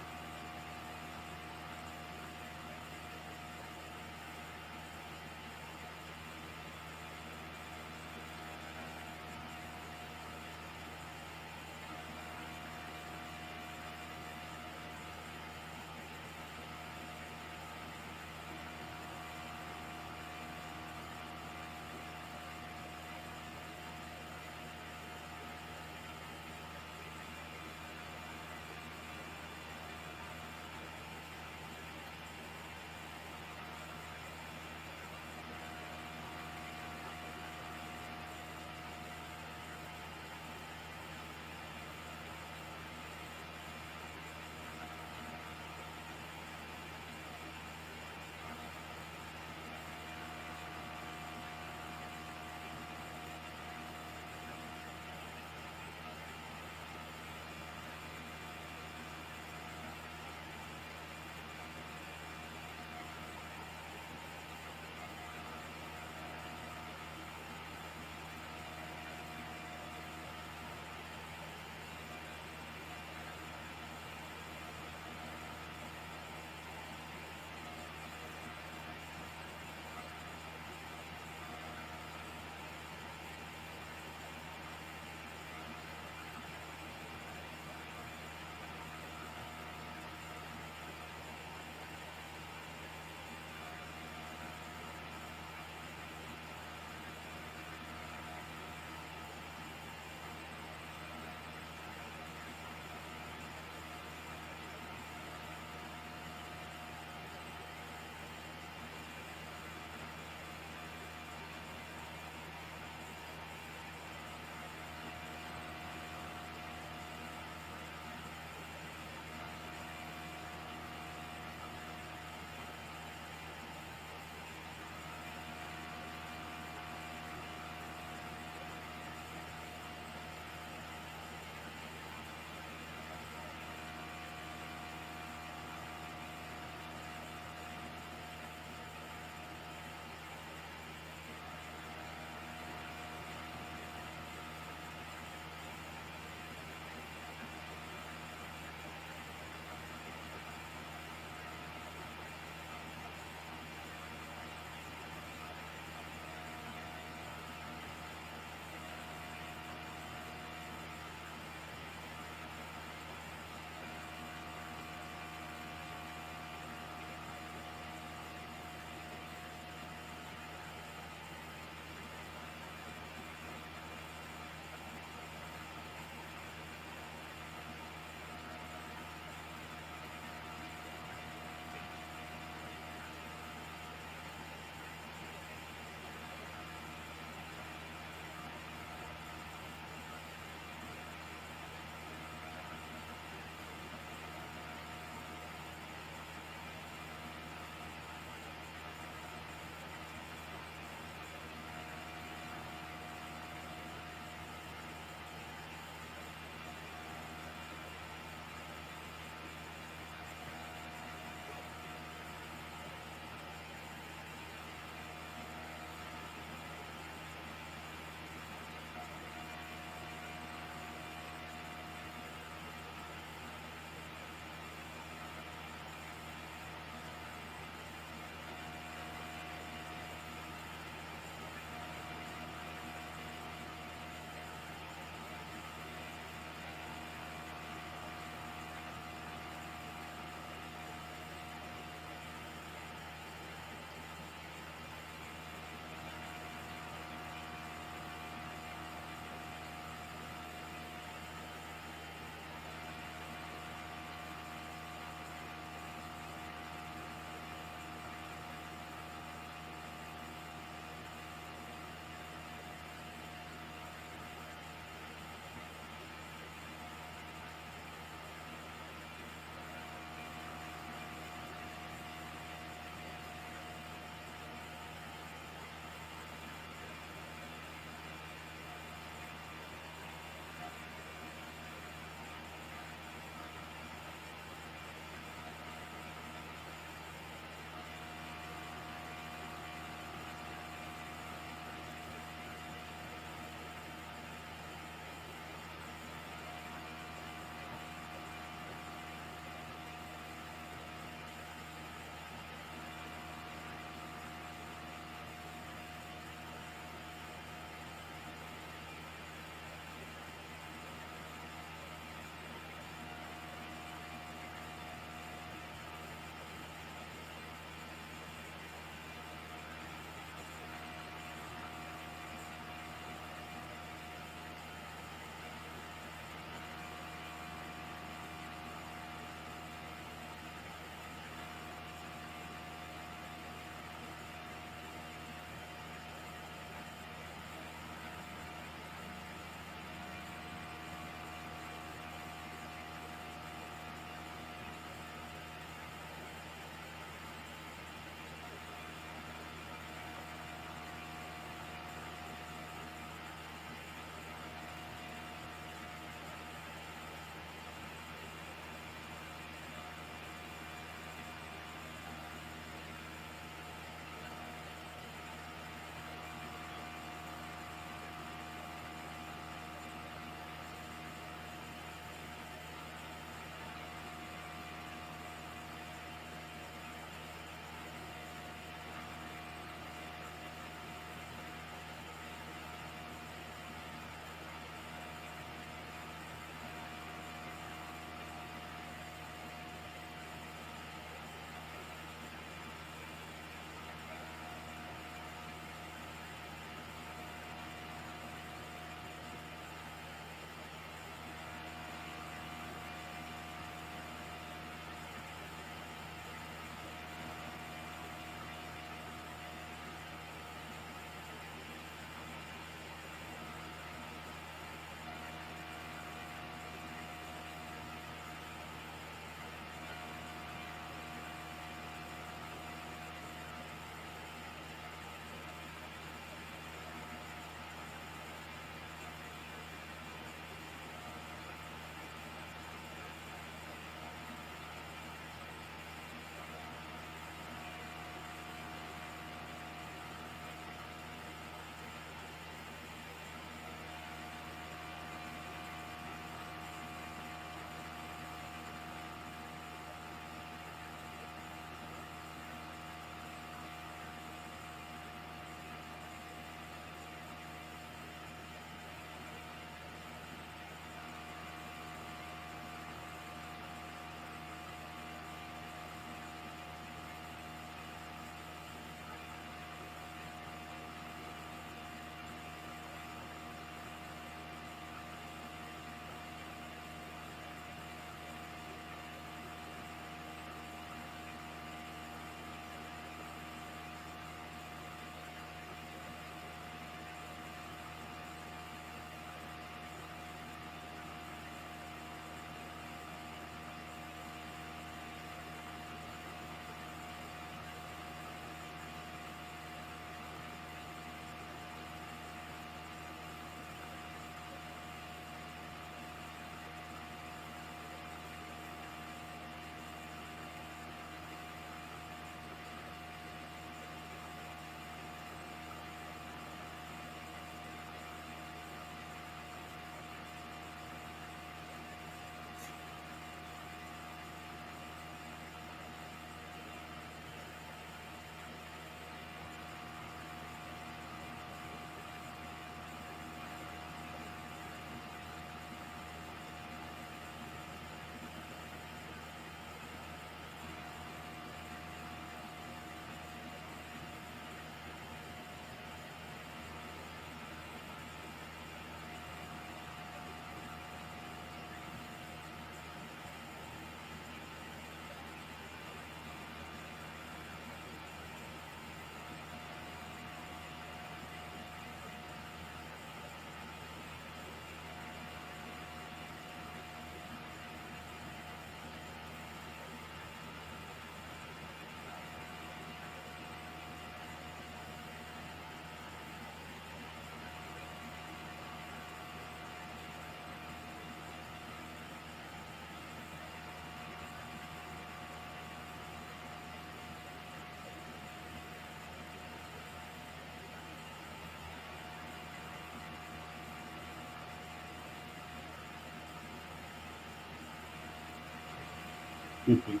[SPEAKER 1] Mhm.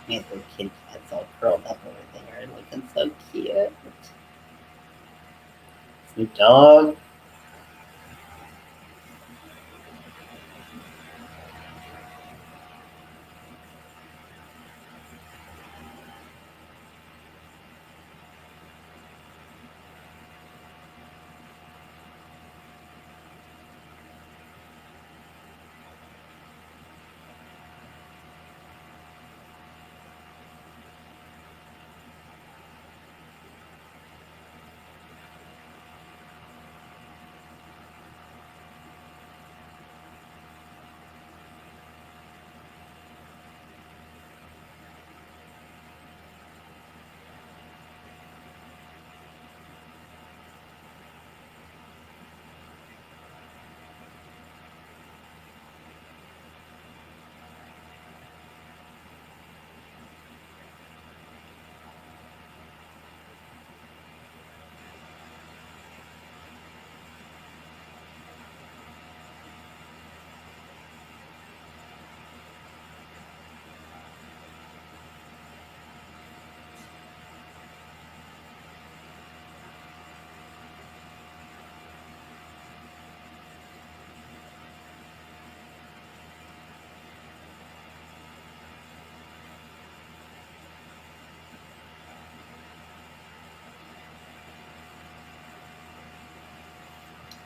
[SPEAKER 1] My little kitty cat's all curled up over there, looking so cute. Snoop Dogg.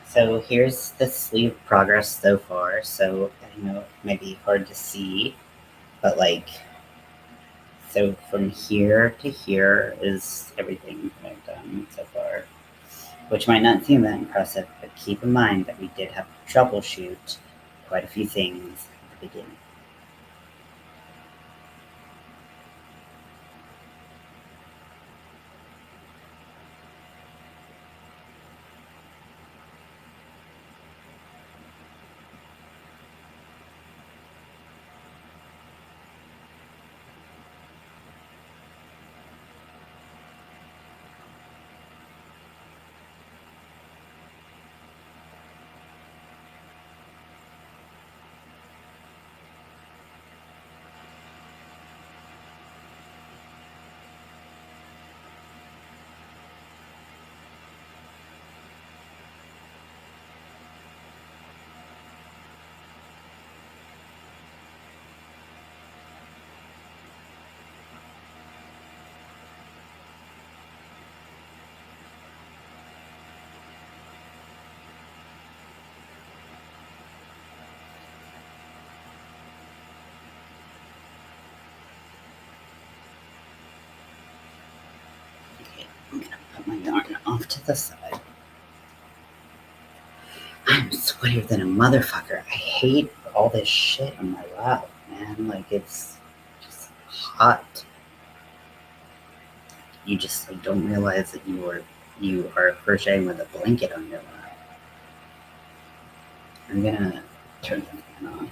[SPEAKER 1] So here's the sleeve progress so far. So I know it might be hard to see, but like, so from here to here is everything that I've done so far, which might not seem that impressive, but keep in mind that we did have to troubleshoot quite a few things at the beginning. off to the side. I'm sweatier than a motherfucker. I hate all this shit on my lap, man. Like, it's just hot. You just like don't realize that you are crocheting with a blanket on your lap. I'm gonna turn the fan on.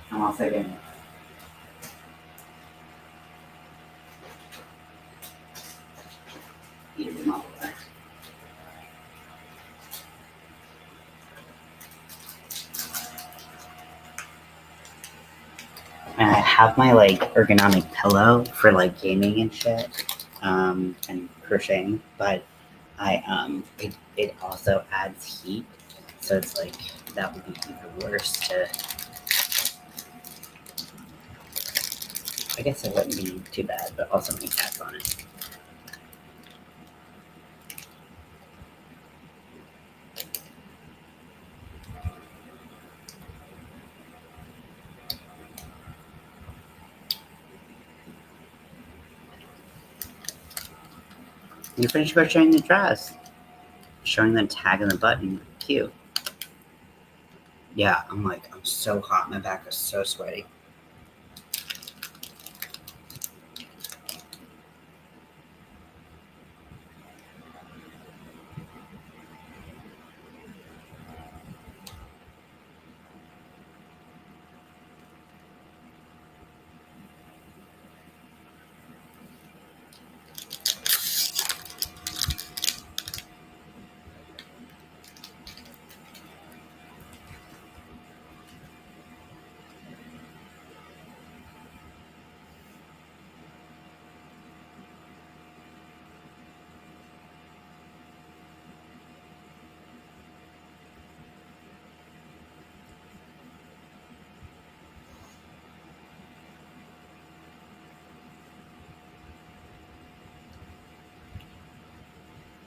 [SPEAKER 1] I'm also gonna eat them all away. And I have my like ergonomic pillow for like gaming and shit, and crocheting, but it also adds heat, so it's like that would be even worse to. I guess it wouldn't be too bad, but also my cat's on it. You finished crocheting the dress. Showing the tag and the button. Cute. Yeah, I'm so hot. My back is so sweaty.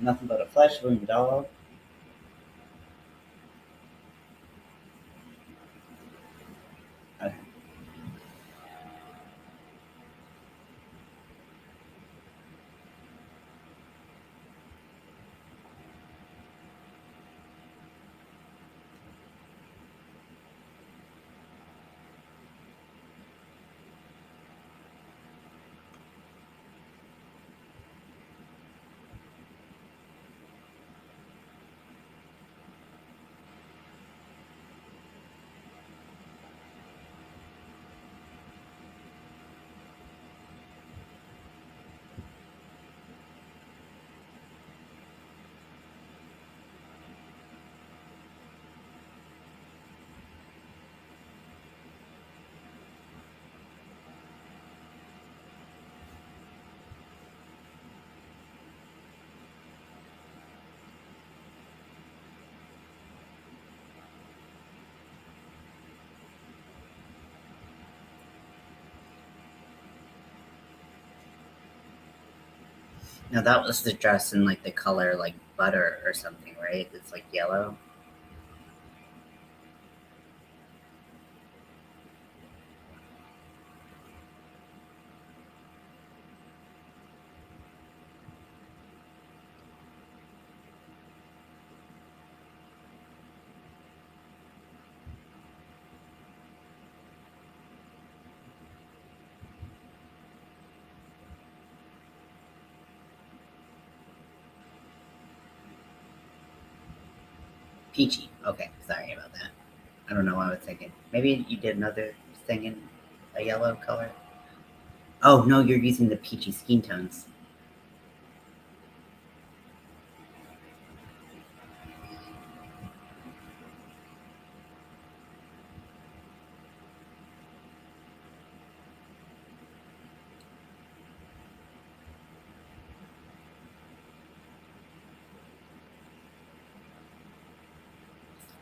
[SPEAKER 1] Nothing but a flesh wound, dog. Okay. Now that was the dress in like the color like butter or something, right? It's like yellow. Peachy. Okay, sorry about that. I don't know what I was thinking. Maybe you did another thing in a yellow color. Oh no, you're using the peachy skin tones.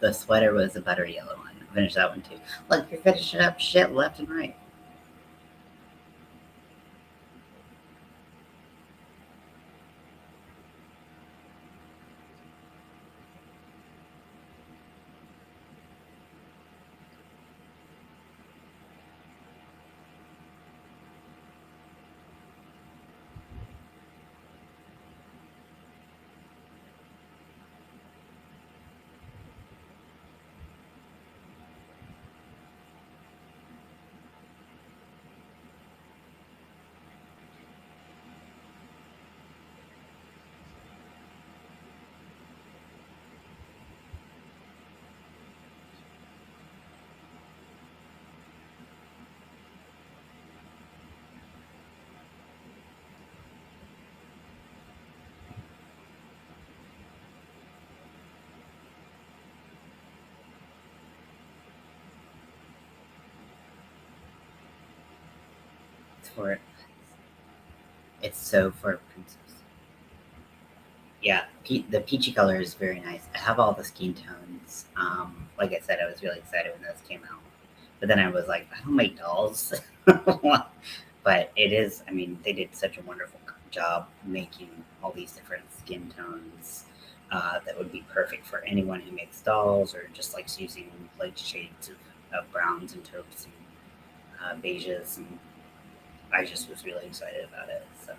[SPEAKER 1] The sweater was a butter yellow one. Finish that one too. Look, you're finishing up shit left and right. for it's so for princess. Yeah, the peachy color is very nice. I have all the skin tones. Like I said, I was really excited when those came out, but then I was like, I don't make dolls. But it is. I mean, they did such a wonderful job making all these different skin tones that would be perfect for anyone who makes dolls or just likes using light shades of browns and taupes and beiges. And I just was really excited about it. So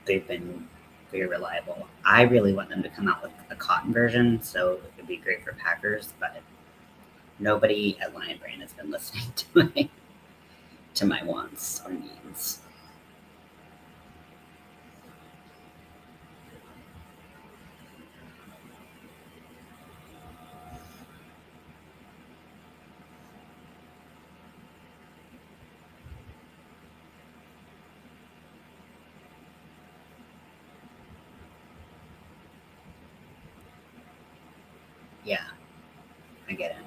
[SPEAKER 1] they've been very reliable. I really want them to come out with a cotton version, so it would be great for packers. But nobody at Lion Brand has been listening to my wants or needs. Yeah, I get it.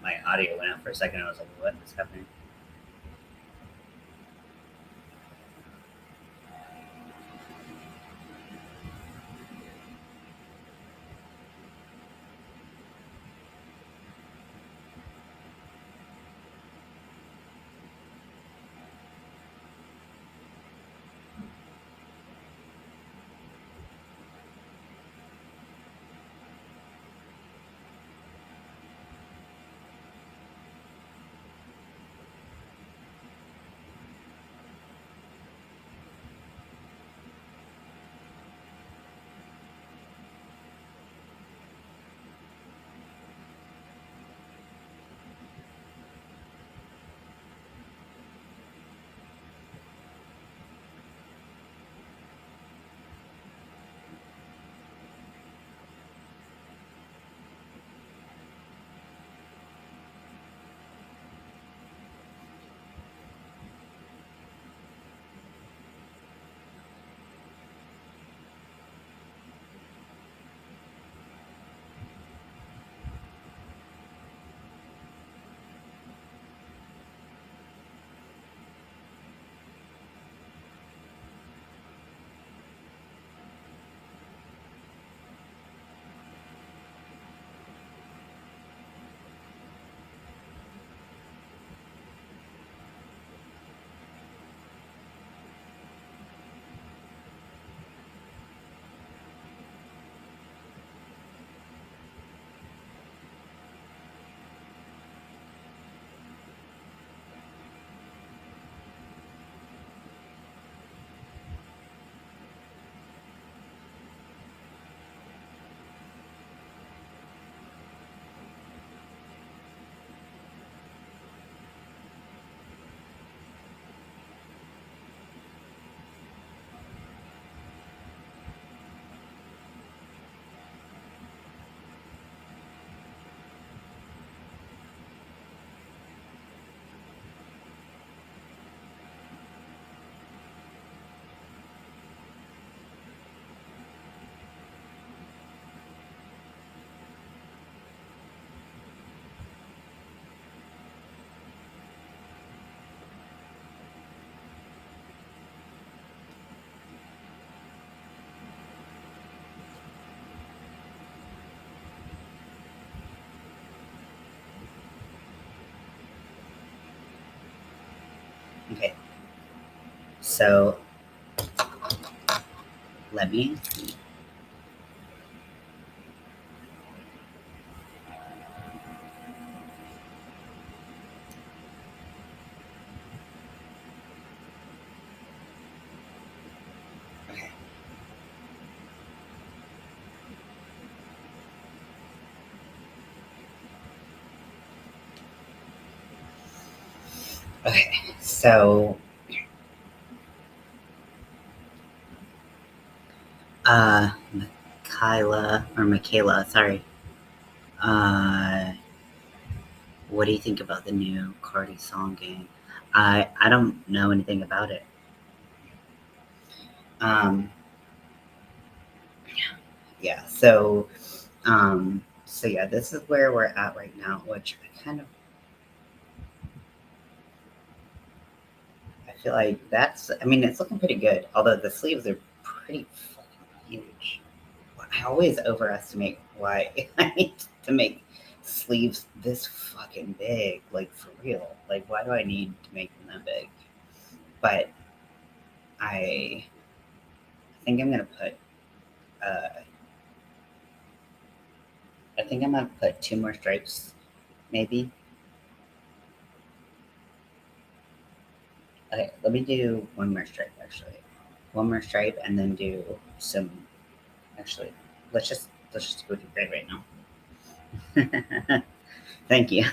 [SPEAKER 1] My audio went out for a second. I was like, what is happening? So let me see. Okay. Okay. So uh Michaela, sorry. Uh what do you think about the new Cardi song game? I don't know anything about it. Um yeah, so yeah, this is where we're at right now, which I feel like I mean, it's looking pretty good, although the sleeves are pretty fucking huge. I always overestimate why I need to make sleeves this fucking big, like for real. Like, why do I need to make them that big? But I think I'm gonna put, uh, I think I'm gonna put two more stripes, maybe. Okay, let me do one more stripe actually. One more stripe, and then do some. Actually, let's just go do gray right now. Thank you.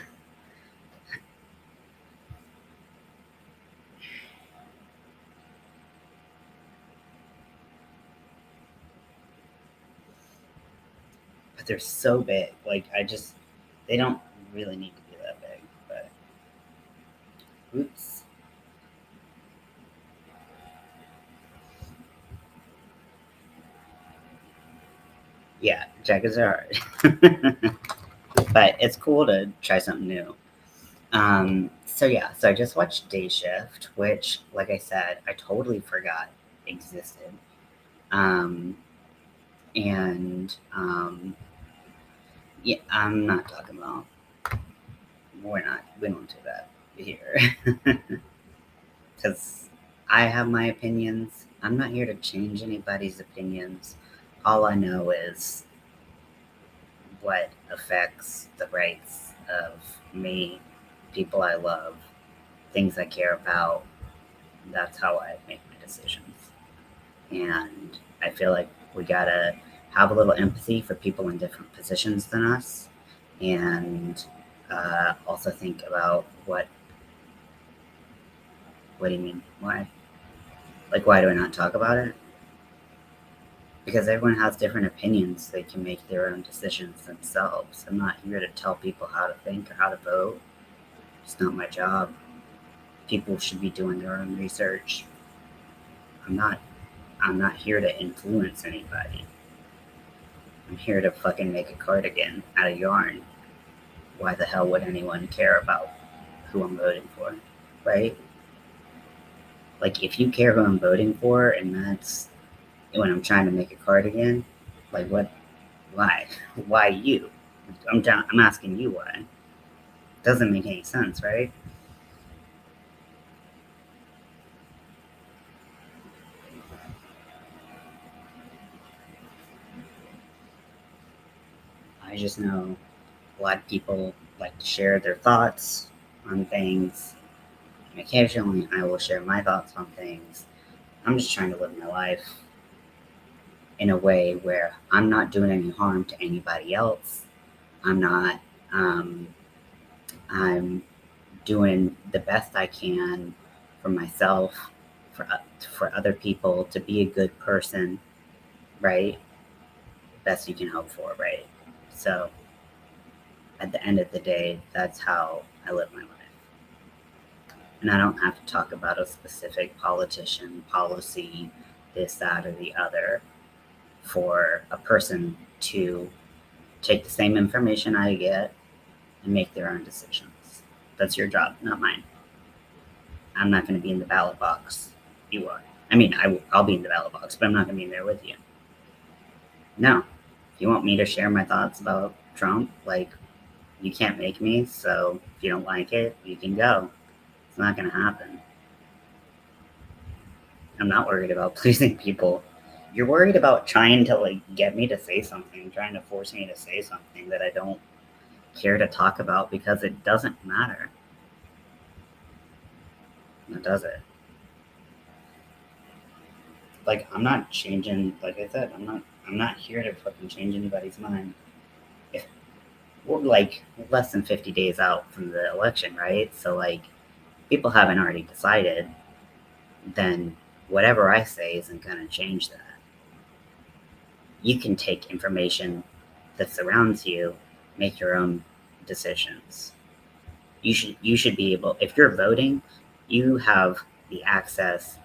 [SPEAKER 1] But they're so big. Like they don't really need to be that big. But oops. Yeah, jackets are hard. But it's cool to try something new. So yeah, so I just watched Day Shift, which, like I said, I totally forgot existed. Um, and yeah, I'm not talking about. We don't do that here. Because I have my opinions. I'm not here to change anybody's opinions. All I know is what affects the rights of me, people I love, things I care about. That's how I make my decisions. And I feel like we gotta have a little empathy for people in different positions than us, and also think about what do you mean? Why? Like, why do I not talk about it? Because everyone has different opinions. They can make their own decisions themselves. I'm not here to tell people how to think or how to vote. It's not my job. People should be doing their own research. I'm not I'm not here to influence anybody. I'm here to fucking make a cardigan out of yarn. Why the hell would anyone care about who I'm voting for? Right? Like, if you care who I'm voting for and that's when I'm trying to make a cardigan, like, what? Why? Why you? I'm asking you why. Doesn't make any sense, right? I just know a lot of people like to share their thoughts on things. And occasionally I will share my thoughts on things. I'm just trying to live my life in a way where I'm not doing any harm to anybody else. I'm not, um, I'm doing the best I can for myself, for other people, to be a good person, right? Best you can hope for, right? So at the end of the day, that's how I live my life. And I don't have to talk about a specific politician, policy, this, that, or the other for a person to take the same information I get and make their own decisions. That's your job, not mine. I'm not going to be in the ballot box. You are. I mean, I'll be in the ballot box, but I'm not going to be in there with you. No. If you want me to share my thoughts about Trump, like, you can't make me. So if you don't like it, you can go. It's not going to happen. I'm not worried about pleasing people. You're worried about trying to like get me to say something, trying to force me to say something that I don't care to talk about because it doesn't matter. It does it. Like I'm not changing. Like I said, I'm not here to fucking change anybody's mind. If we're like less than 50 days out from the election, right? So like people haven't already decided, then whatever I say isn't going to change that. You can take information that surrounds you, make your own decisions. You should be able, if you're voting, you have the access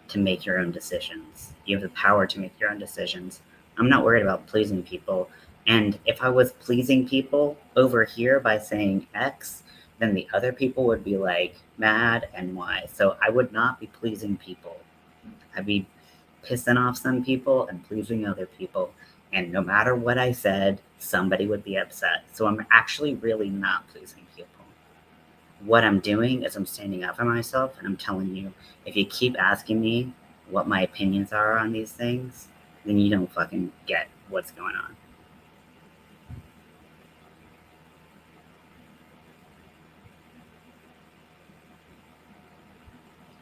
[SPEAKER 1] to make your own decisions. You have the power to make your own decisions. I'm not worried about pleasing people. And if I was pleasing people over here by saying X, then the other people would be like mad and Y. So I would not be pleasing people. I'd be pissing off some people and pleasing other people. And no matter what I said, somebody would be upset. So I'm actually really not pleasing people. What I'm doing is I'm standing up for myself and I'm telling you, if you keep asking me what my opinions are on these things, then you don't fucking get what's going on.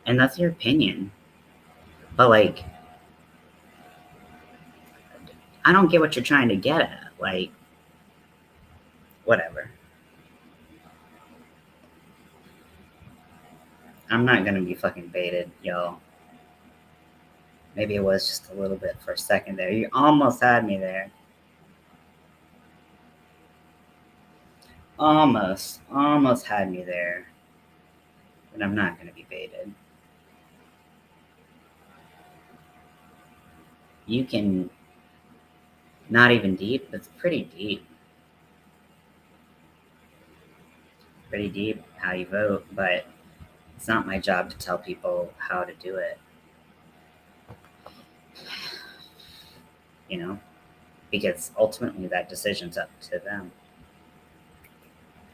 [SPEAKER 1] And that's your opinion. But like, I don't get what you're trying to get at. Like, whatever. I'm not gonna be fucking baited, y'all. Maybe it was just a little bit for a second there. You almost had me there. Almost had me there. But I'm not gonna be baited. You can, not even deep, it's pretty deep. Pretty deep how you vote, but it's not my job to tell people how to do it, you know, because ultimately that decision's up to them.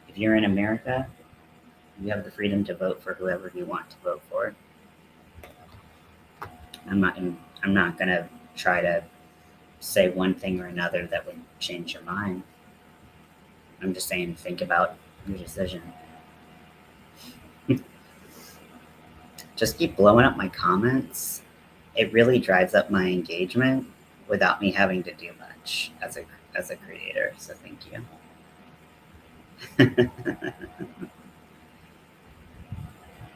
[SPEAKER 1] If you're in America, you have the freedom to vote for whoever you want to vote for. I'm not, I'm not gonna try to say one thing or another that would change your mind. I'm just saying, think about your decision. Just keep blowing up my comments. It really drives up my engagement without me having to do much as a creator. So thank you.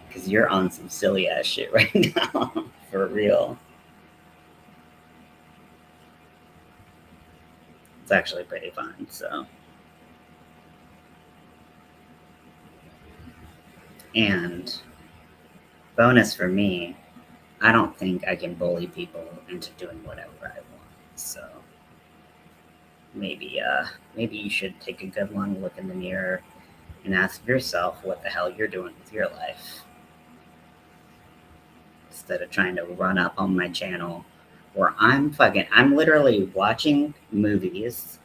[SPEAKER 1] Because you're on some silly ass shit right now. For real. It's actually pretty fun. So, and bonus for me, I don't think I can bully people into doing whatever I want. So maybe maybe you should take a good long look in the mirror and ask yourself what the hell you're doing with your life instead of trying to run up on my channel where I'm literally watching movies,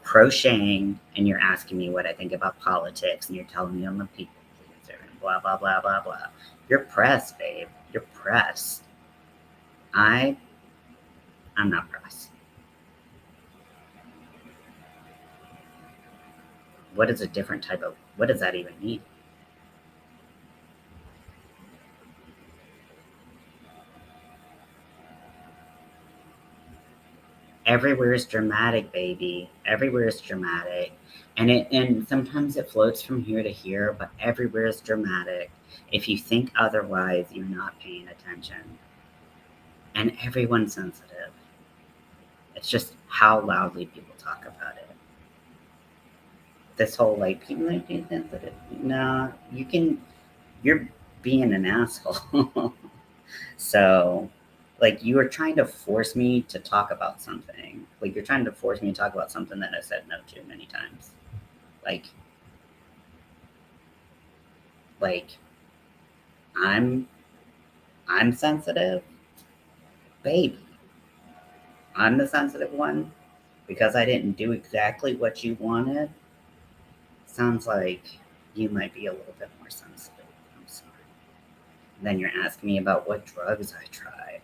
[SPEAKER 1] crocheting, and you're asking me what I think about politics, and you're telling me I'm a people pleaser, and blah, blah, blah, blah, blah. You're pressed, babe. You're pressed. I, I'm not pressed. What is a different type of, what does that even mean? Everywhere is dramatic, baby. Everywhere is dramatic. And sometimes it floats from here to here, but everywhere is dramatic. If you think otherwise, you're not paying attention. And everyone's sensitive. It's just how loudly people talk about it. This whole like people like being sensitive. No, you're being an asshole. So like you were trying to force me to talk about something. Like you're trying to force me to talk about something that I said no to many times. Like like I'm I'm sensitive, baby. I'm the sensitive one because I didn't do exactly what you wanted. Sounds like you might be a little bit more sensitive. I'm sorry. Then you're asking me about what drugs I tried.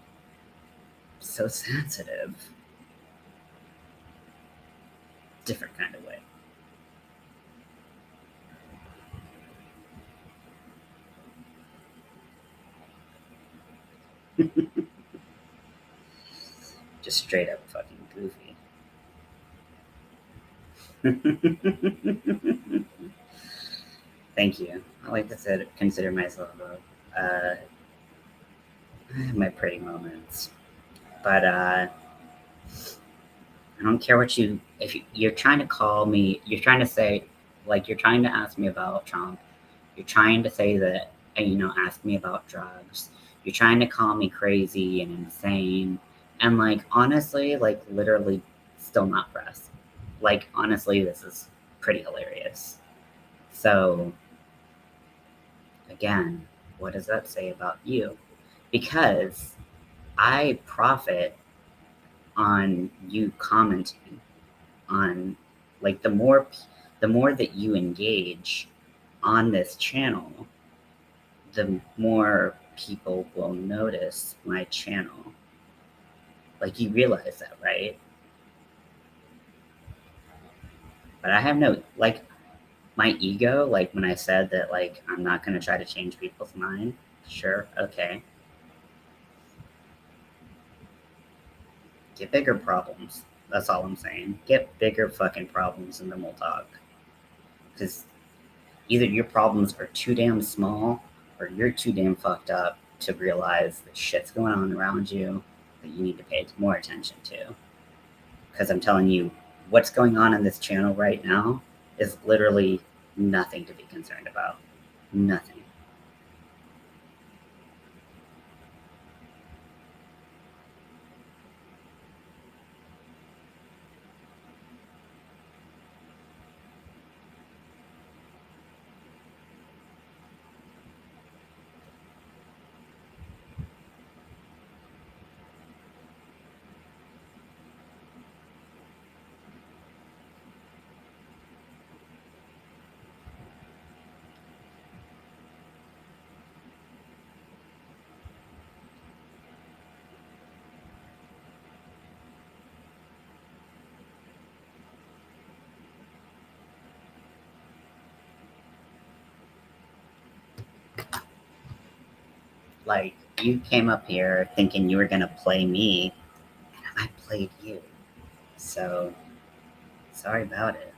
[SPEAKER 1] So sensitive. Different kind of way. Just straight up fucking goofy. Thank you. I like to consider myself I have my pretty moments. But I don't care what you, if you're trying to call me, you're trying to say, like, you're trying to ask me about Trump. You're trying to say that, ask me about drugs. You're trying to call me crazy and insane. And, like, honestly, like, literally still not pressed. Like, honestly, this is pretty hilarious. So, again, what does that say about you? Because I profit on you commenting on, like, the more that you engage on this channel, the more people will notice my channel. Like, you realize that, right? But I have no, like, my ego, like, when I said that, like, I'm not going to try to change people's mind. Sure, okay. Get bigger problems. That's all I'm saying. Get bigger fucking problems and then we'll talk. Because either your problems are too damn small or you're too damn fucked up to realize that shit's going on around you that you need to pay more attention to. Because I'm telling you, what's going on in this channel right now is literally nothing to be concerned about. Nothing. Like, you came up here thinking you were going to play me, and I played you. So, sorry about it.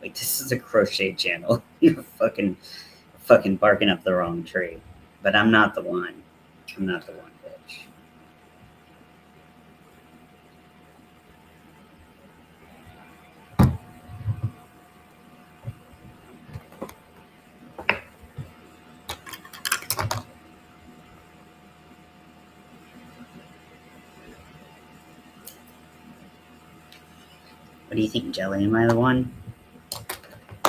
[SPEAKER 1] Like, this is a crochet channel. You're fucking barking up the wrong tree. But I'm not the one. I'm not the one, bitch. What do you think, Jelly? Am I the one?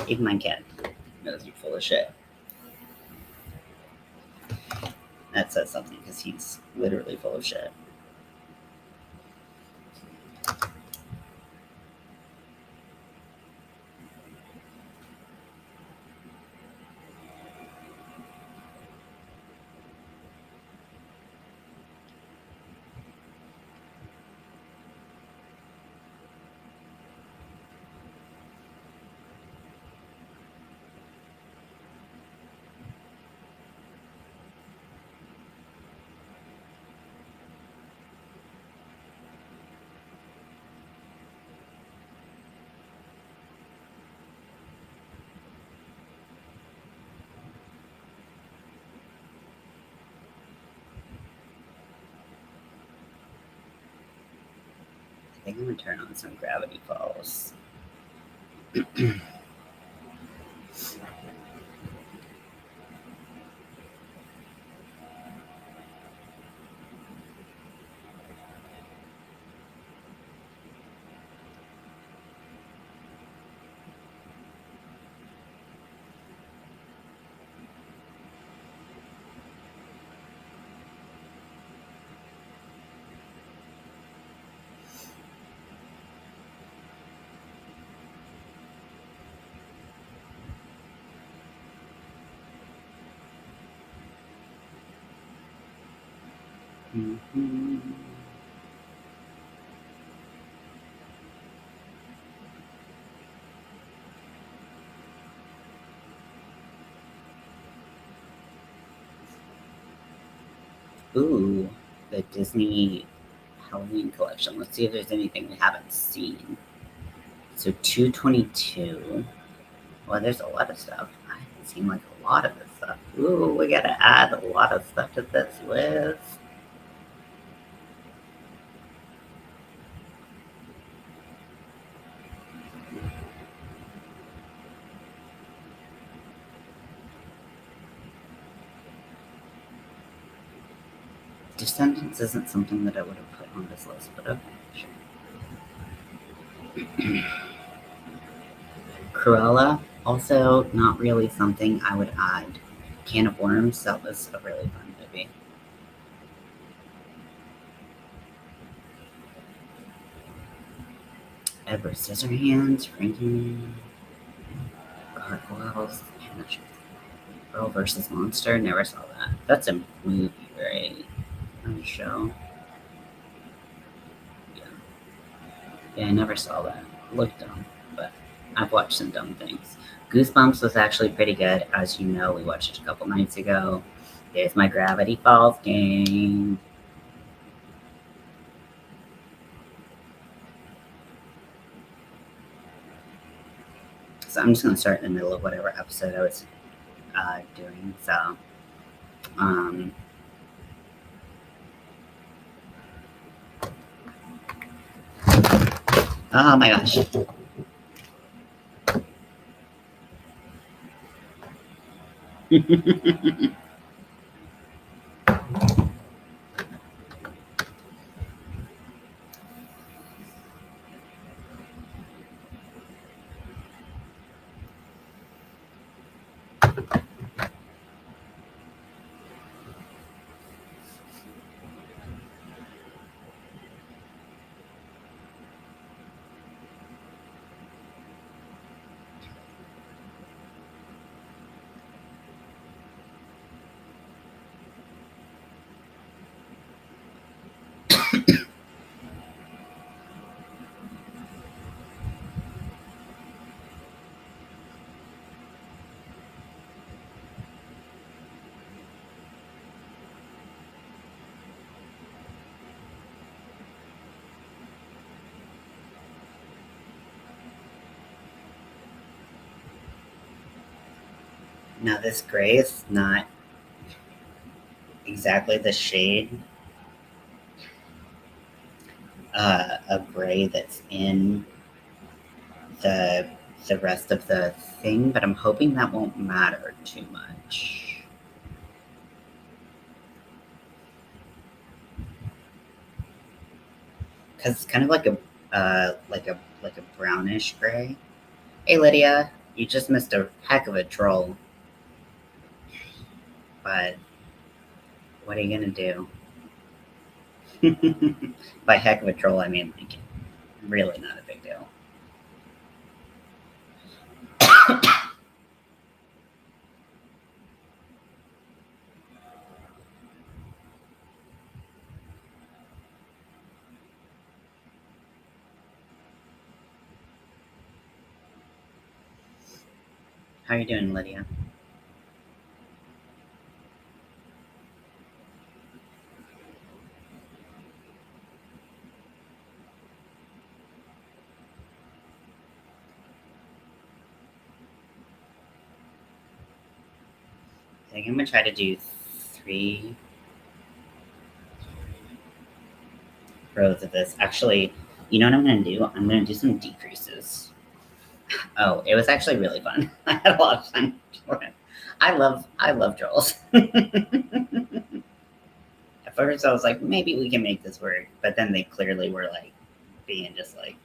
[SPEAKER 1] Even my cat knows you're full of shit. That says something because he's literally full of shit. I think I'm gonna turn on some Gravity Falls. Mhm. Ooh, the Disney Halloween collection. Let's see if there's anything we haven't seen. So 222. Well, there's a lot of stuff. I haven't seen like a lot of this stuff. Ooh, we gotta add a lot of stuff to this list. Descendants isn't something that I would have put on this list, but okay, sure. Cruella, also not really something I would add. Can of Worms, that was a really fun movie. Edward Scissorhands, Frankenstein, Gargoyles, Girl versus Monster, never saw that. That's a movie, right? On a show. Yeah. Yeah, I never saw that. Looked dumb, but I've watched some dumb things. Goosebumps was actually pretty good. As you know, we watched it a couple nights ago. There's my Gravity Falls game. So I'm just gonna start in the middle of whatever episode I was doing. So, um, oh my gosh. Now this gray is not exactly the shade of gray that's in the the rest of the thing, but I'm hoping that won't matter too much. Because it's kind of like a brownish gray. Hey Lydia, you just missed a heck of a troll, but what are you gonna do? By heck of a troll, I mean like really not a big deal. How are you doing, Lydia? I think I'm gonna try to do 3 rows of this. Actually, you know what I'm gonna do? I'm gonna do some decreases. Oh, it was actually really fun. I had a lot of fun doing it. I love trolls. At first, I was like, maybe we can make this work, but then they clearly were like being just like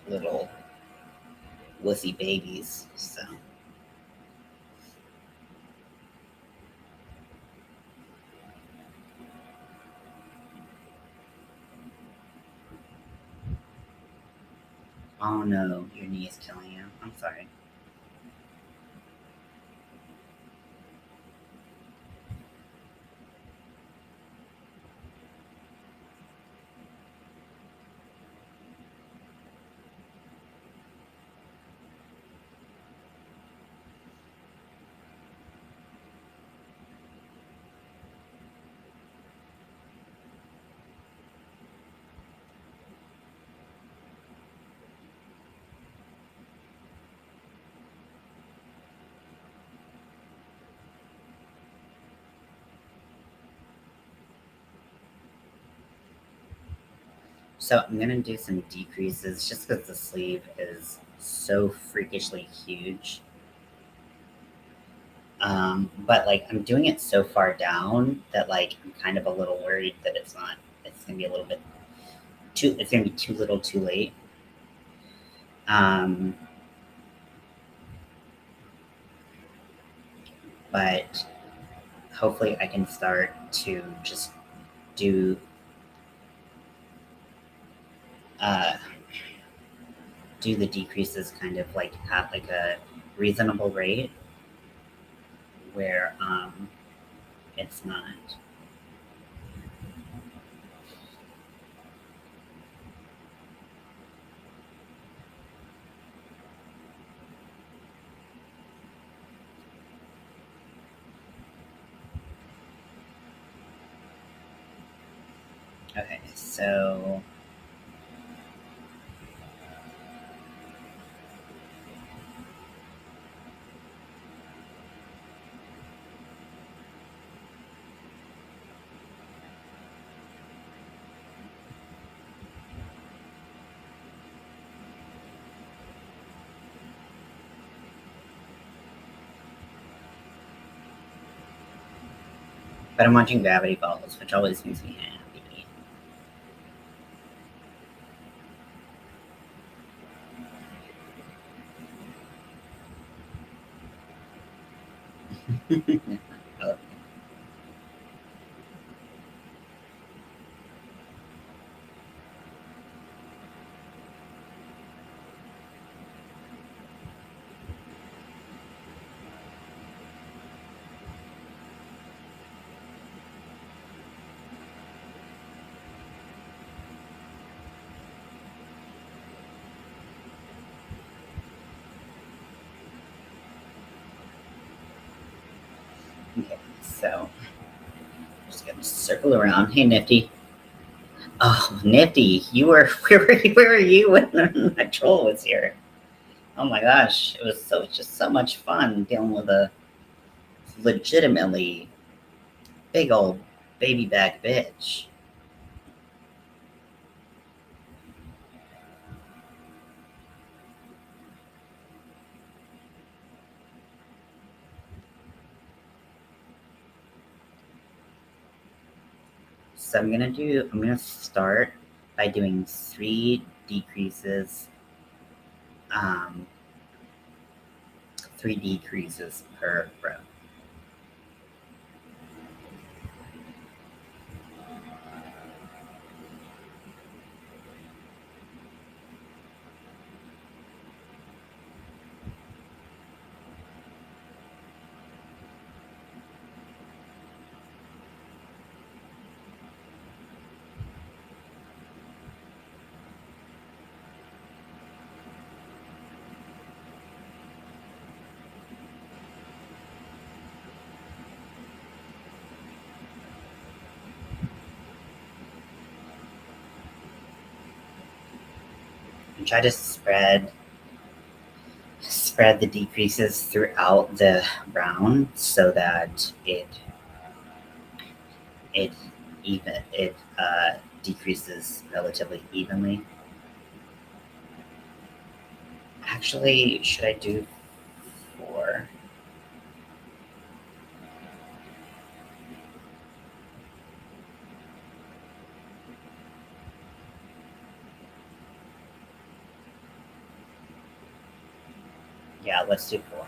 [SPEAKER 1] little wussy babies. So, oh no, your knee is killing you. I'm sorry. So I'm gonna do some decreases just because the sleeve is so freakishly huge. But like I'm doing it so far down that like I'm kind of a little worried that it's not. It's gonna be a little bit too. It's gonna be too little, too late. Um, but hopefully I can start to just do uh, do the decreases kind of like at like a reasonable rate where it's not. Okay, so but I'm watching Gravity Falls, which always makes me happy. Oh, okay, so just gonna circle around. Hey, Nifty. Oh, Nifty, you were where were you when that troll was here? Oh my gosh, it was just so much fun dealing with a legitimately big old baby back bitch. So I'm gonna start by doing um, three decreases per row. And try to spread the decreases throughout the round so that it it decreases relatively evenly. Actually, should I do four? Yeah, let's do four.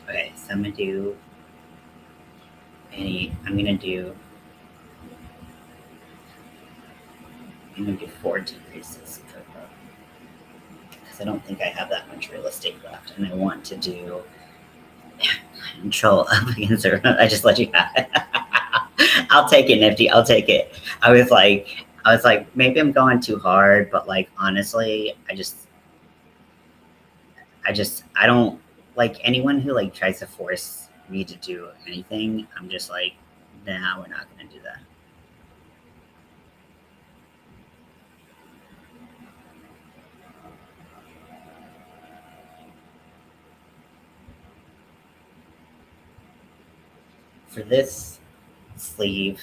[SPEAKER 1] Okay, so I'm gonna do four decreases per row because I don't think I have that much real estate left, and I want to do control up against her. I just let you have it. I'll take it, Nifty. I'll take it. I was like, maybe I'm going too hard, but like honestly, I don't like anyone who like tries to force me to do anything. I'm just like, nah, we're not gonna do that. For this sleeve,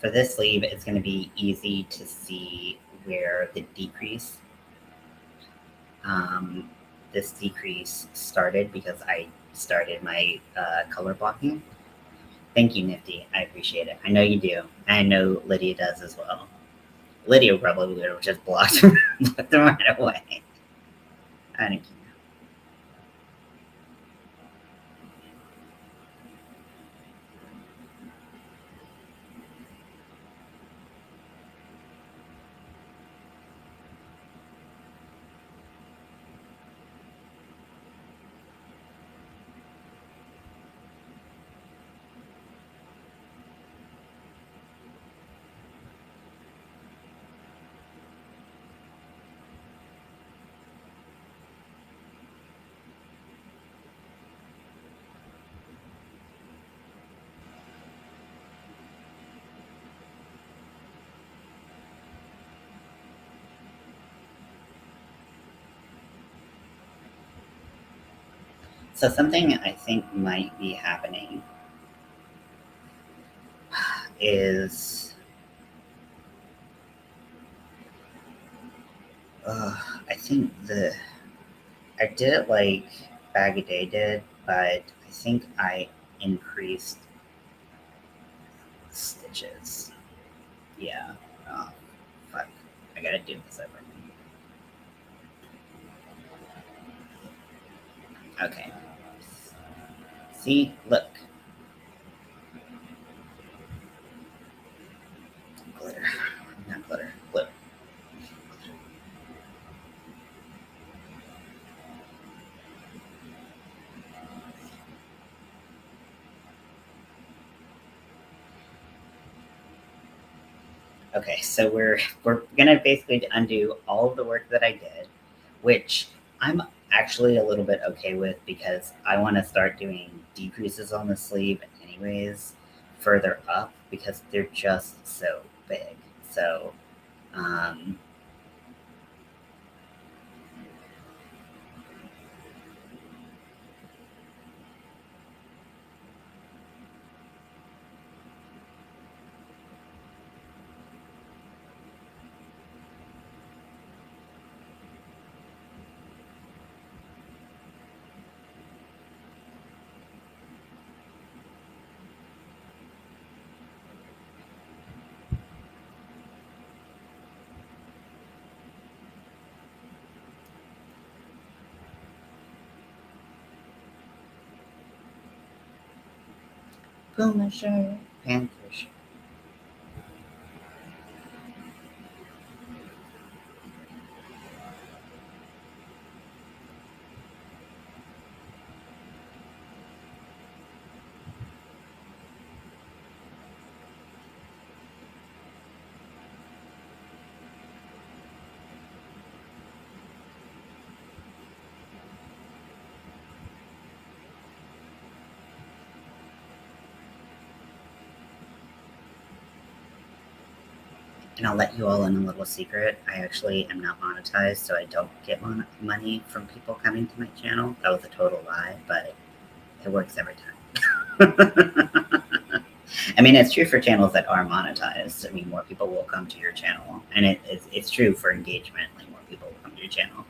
[SPEAKER 1] it's going to be easy to see where the decrease, um, this decrease started because I started my color blocking. Thank you, Nifty. I appreciate it. I know you do. I know Lydia does as well. Lydia probably would have just blocked them right away. I don't care. So something I think might be happening is I think I did it like Bag a Day did, but I think I increased stitches. Yeah. Oh, fuck. I gotta do this over. Okay. See? Look. Glitter. Not glitter. Glue. Okay, so we're gonna basically undo all of the work that I did, which I'm actually a little bit okay with because I want to start doing decreases on the sleeve anyways, further up because they're just so big. So, um, Puma shirt, panther shirt. And I'll let you all in a little secret. I actually am not monetized, so I don't get money from people coming to my channel. That was a total lie, but it works every time. I mean, it's true for channels that are monetized. I mean, more people will come to your channel, and it's true for engagement. Like more people will come to your channel.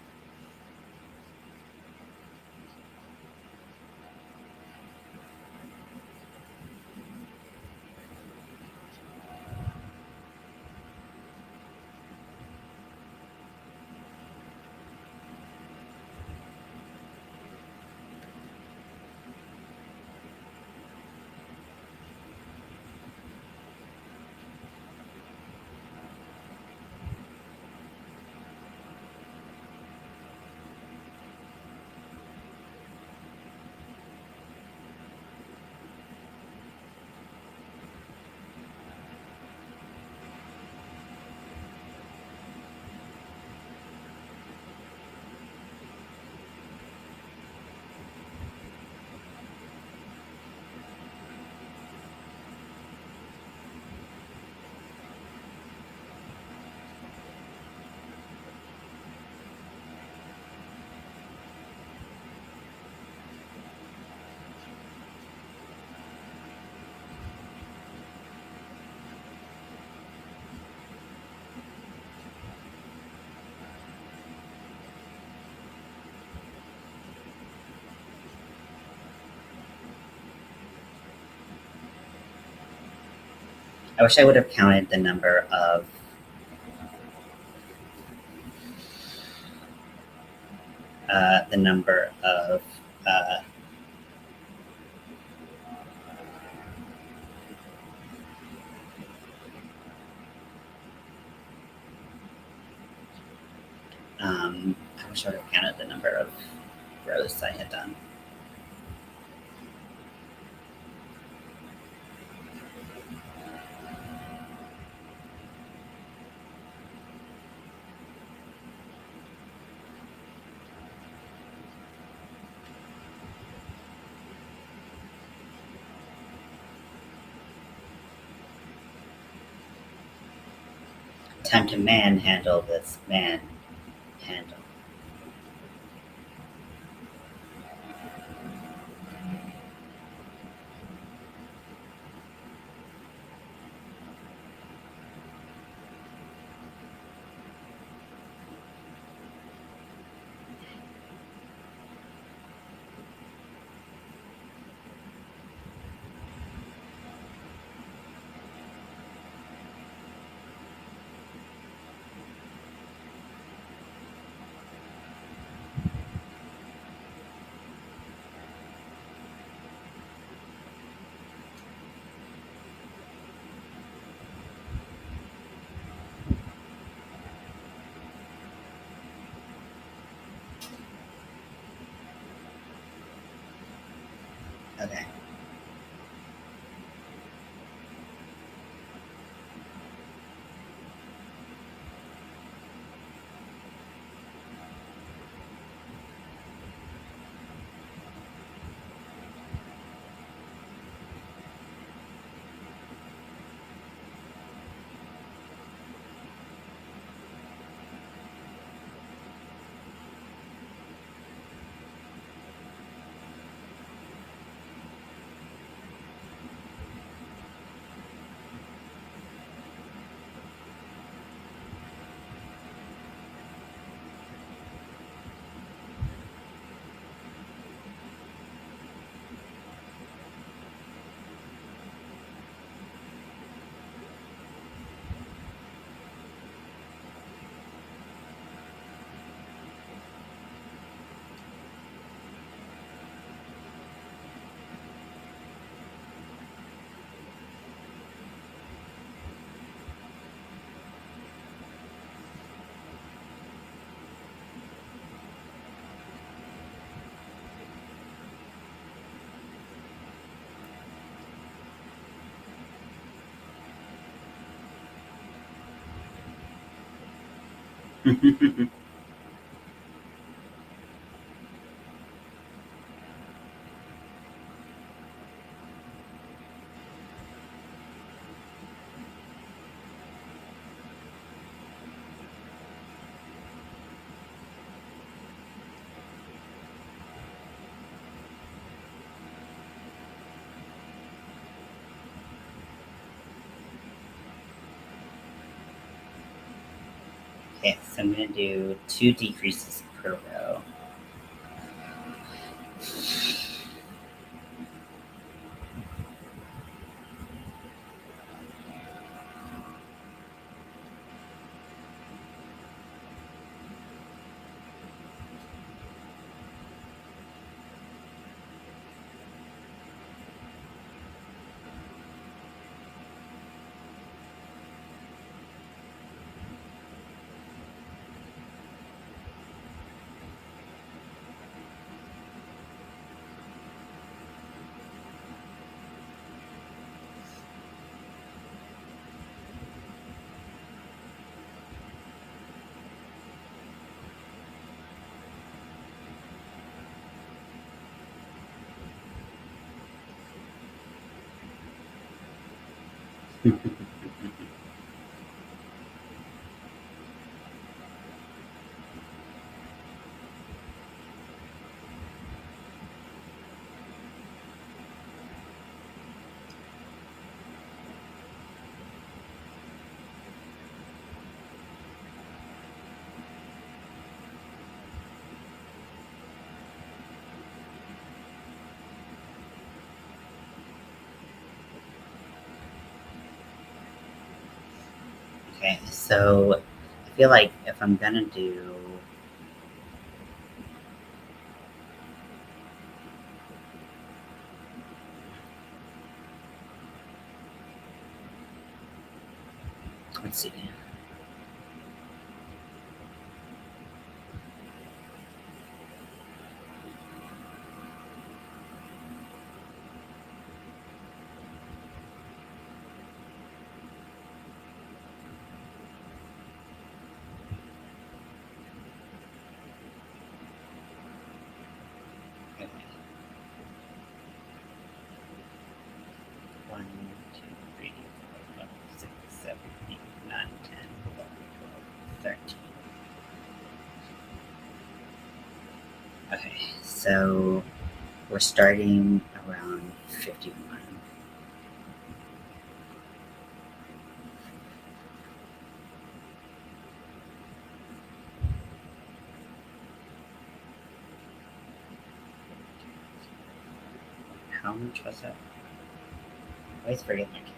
[SPEAKER 1] I wish I would have counted the number of the number of uh, I wish I would have counted the number of rows I had done. Time to manhandle this manhandle. Okay. Okay, so I'm going to do 2 decreases per row. Okay, so I feel like if I'm gonna do, let's see. Okay. 1, 2, 3, 4, 5, 6, 7, 8, 9, 10, 11, 12, 13. Okay, so we're starting around 51. How much was that? I always forget my count.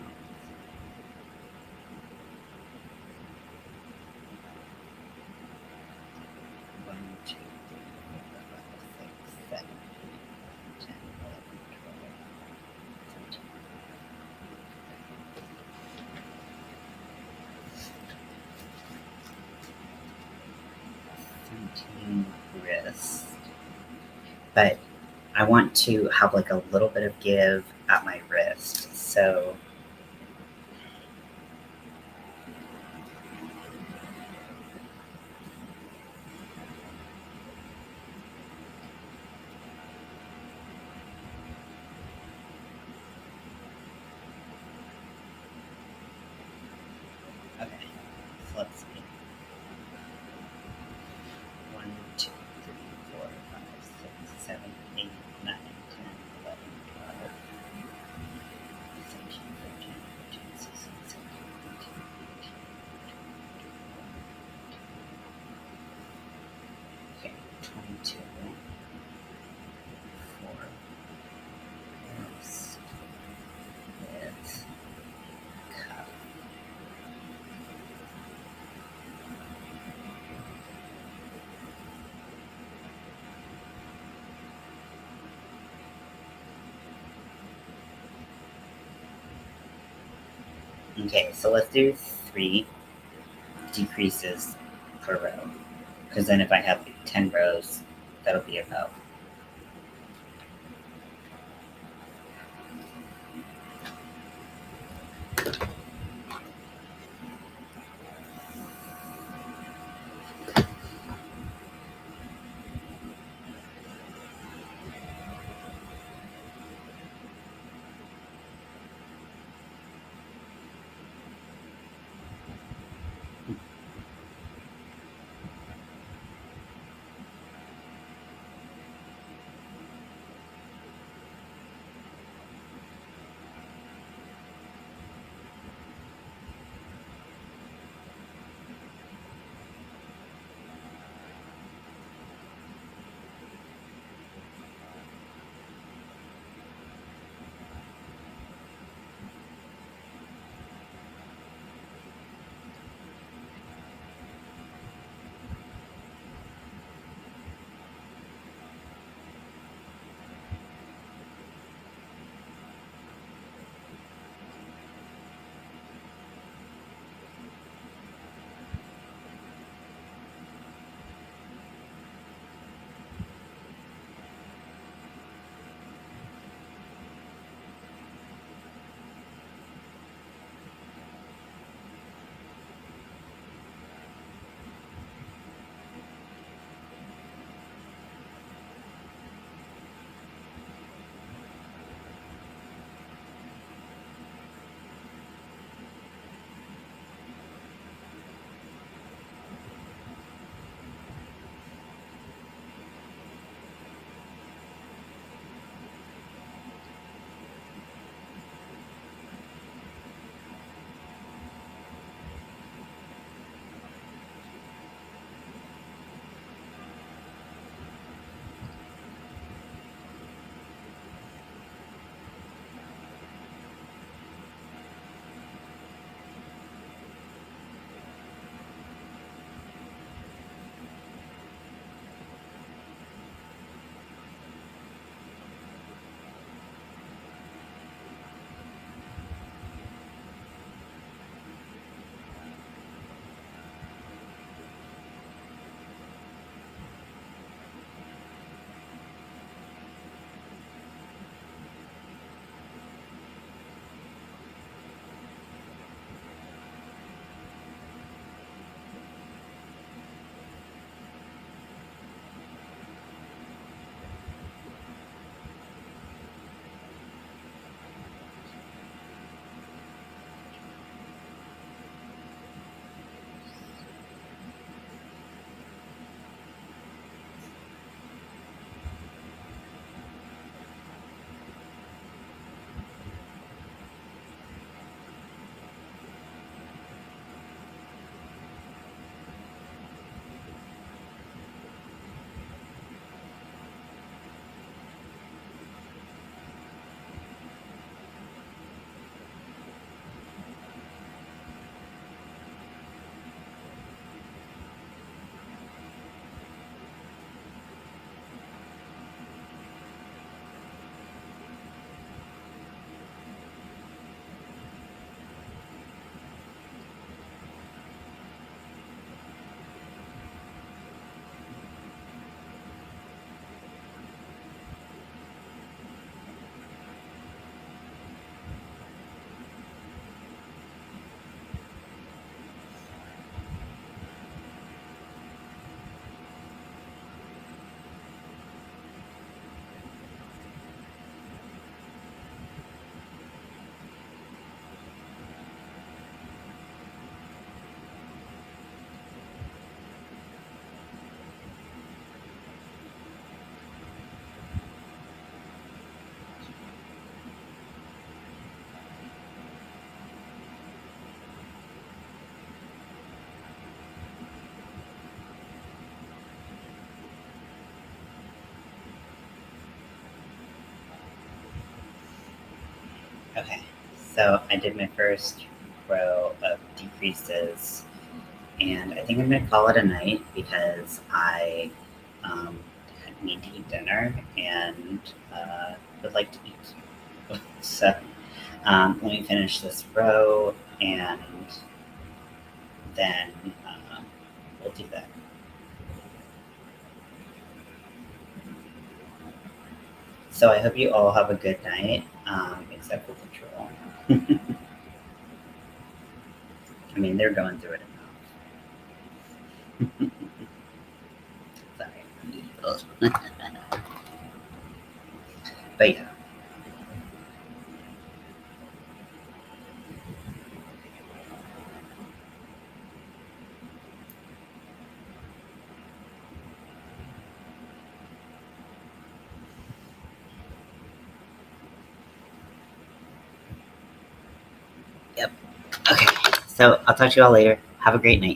[SPEAKER 1] 1, 2, 3, 4, 5, 6, 7, 8, 9, 10, 11, 12, 13. 17 wrist. But I want to have like a little bit of give at my wrist. So okay, so let's see. 1, 2, 3, 4, 5, 6, 7, 8, 9, 10, 11, 12, 13, 14, 15, 16, 17, 18, 19, 20. Okay, 22. 4. Wrist with cuff. Okay, so let's do 3 decreases per row. Because then if I have like 10 rows, that'll be about. Okay, so I did my first row of decreases, and I think I'm gonna call it a night because I um, need to eat dinner and would like to eat. So let me finish this row and then we'll do that. So I hope you all have a good night, except for the troll. I mean, they're going through it enough. Sorry. But yeah. Yep. Okay. So I'll talk to you all later. Have a great night.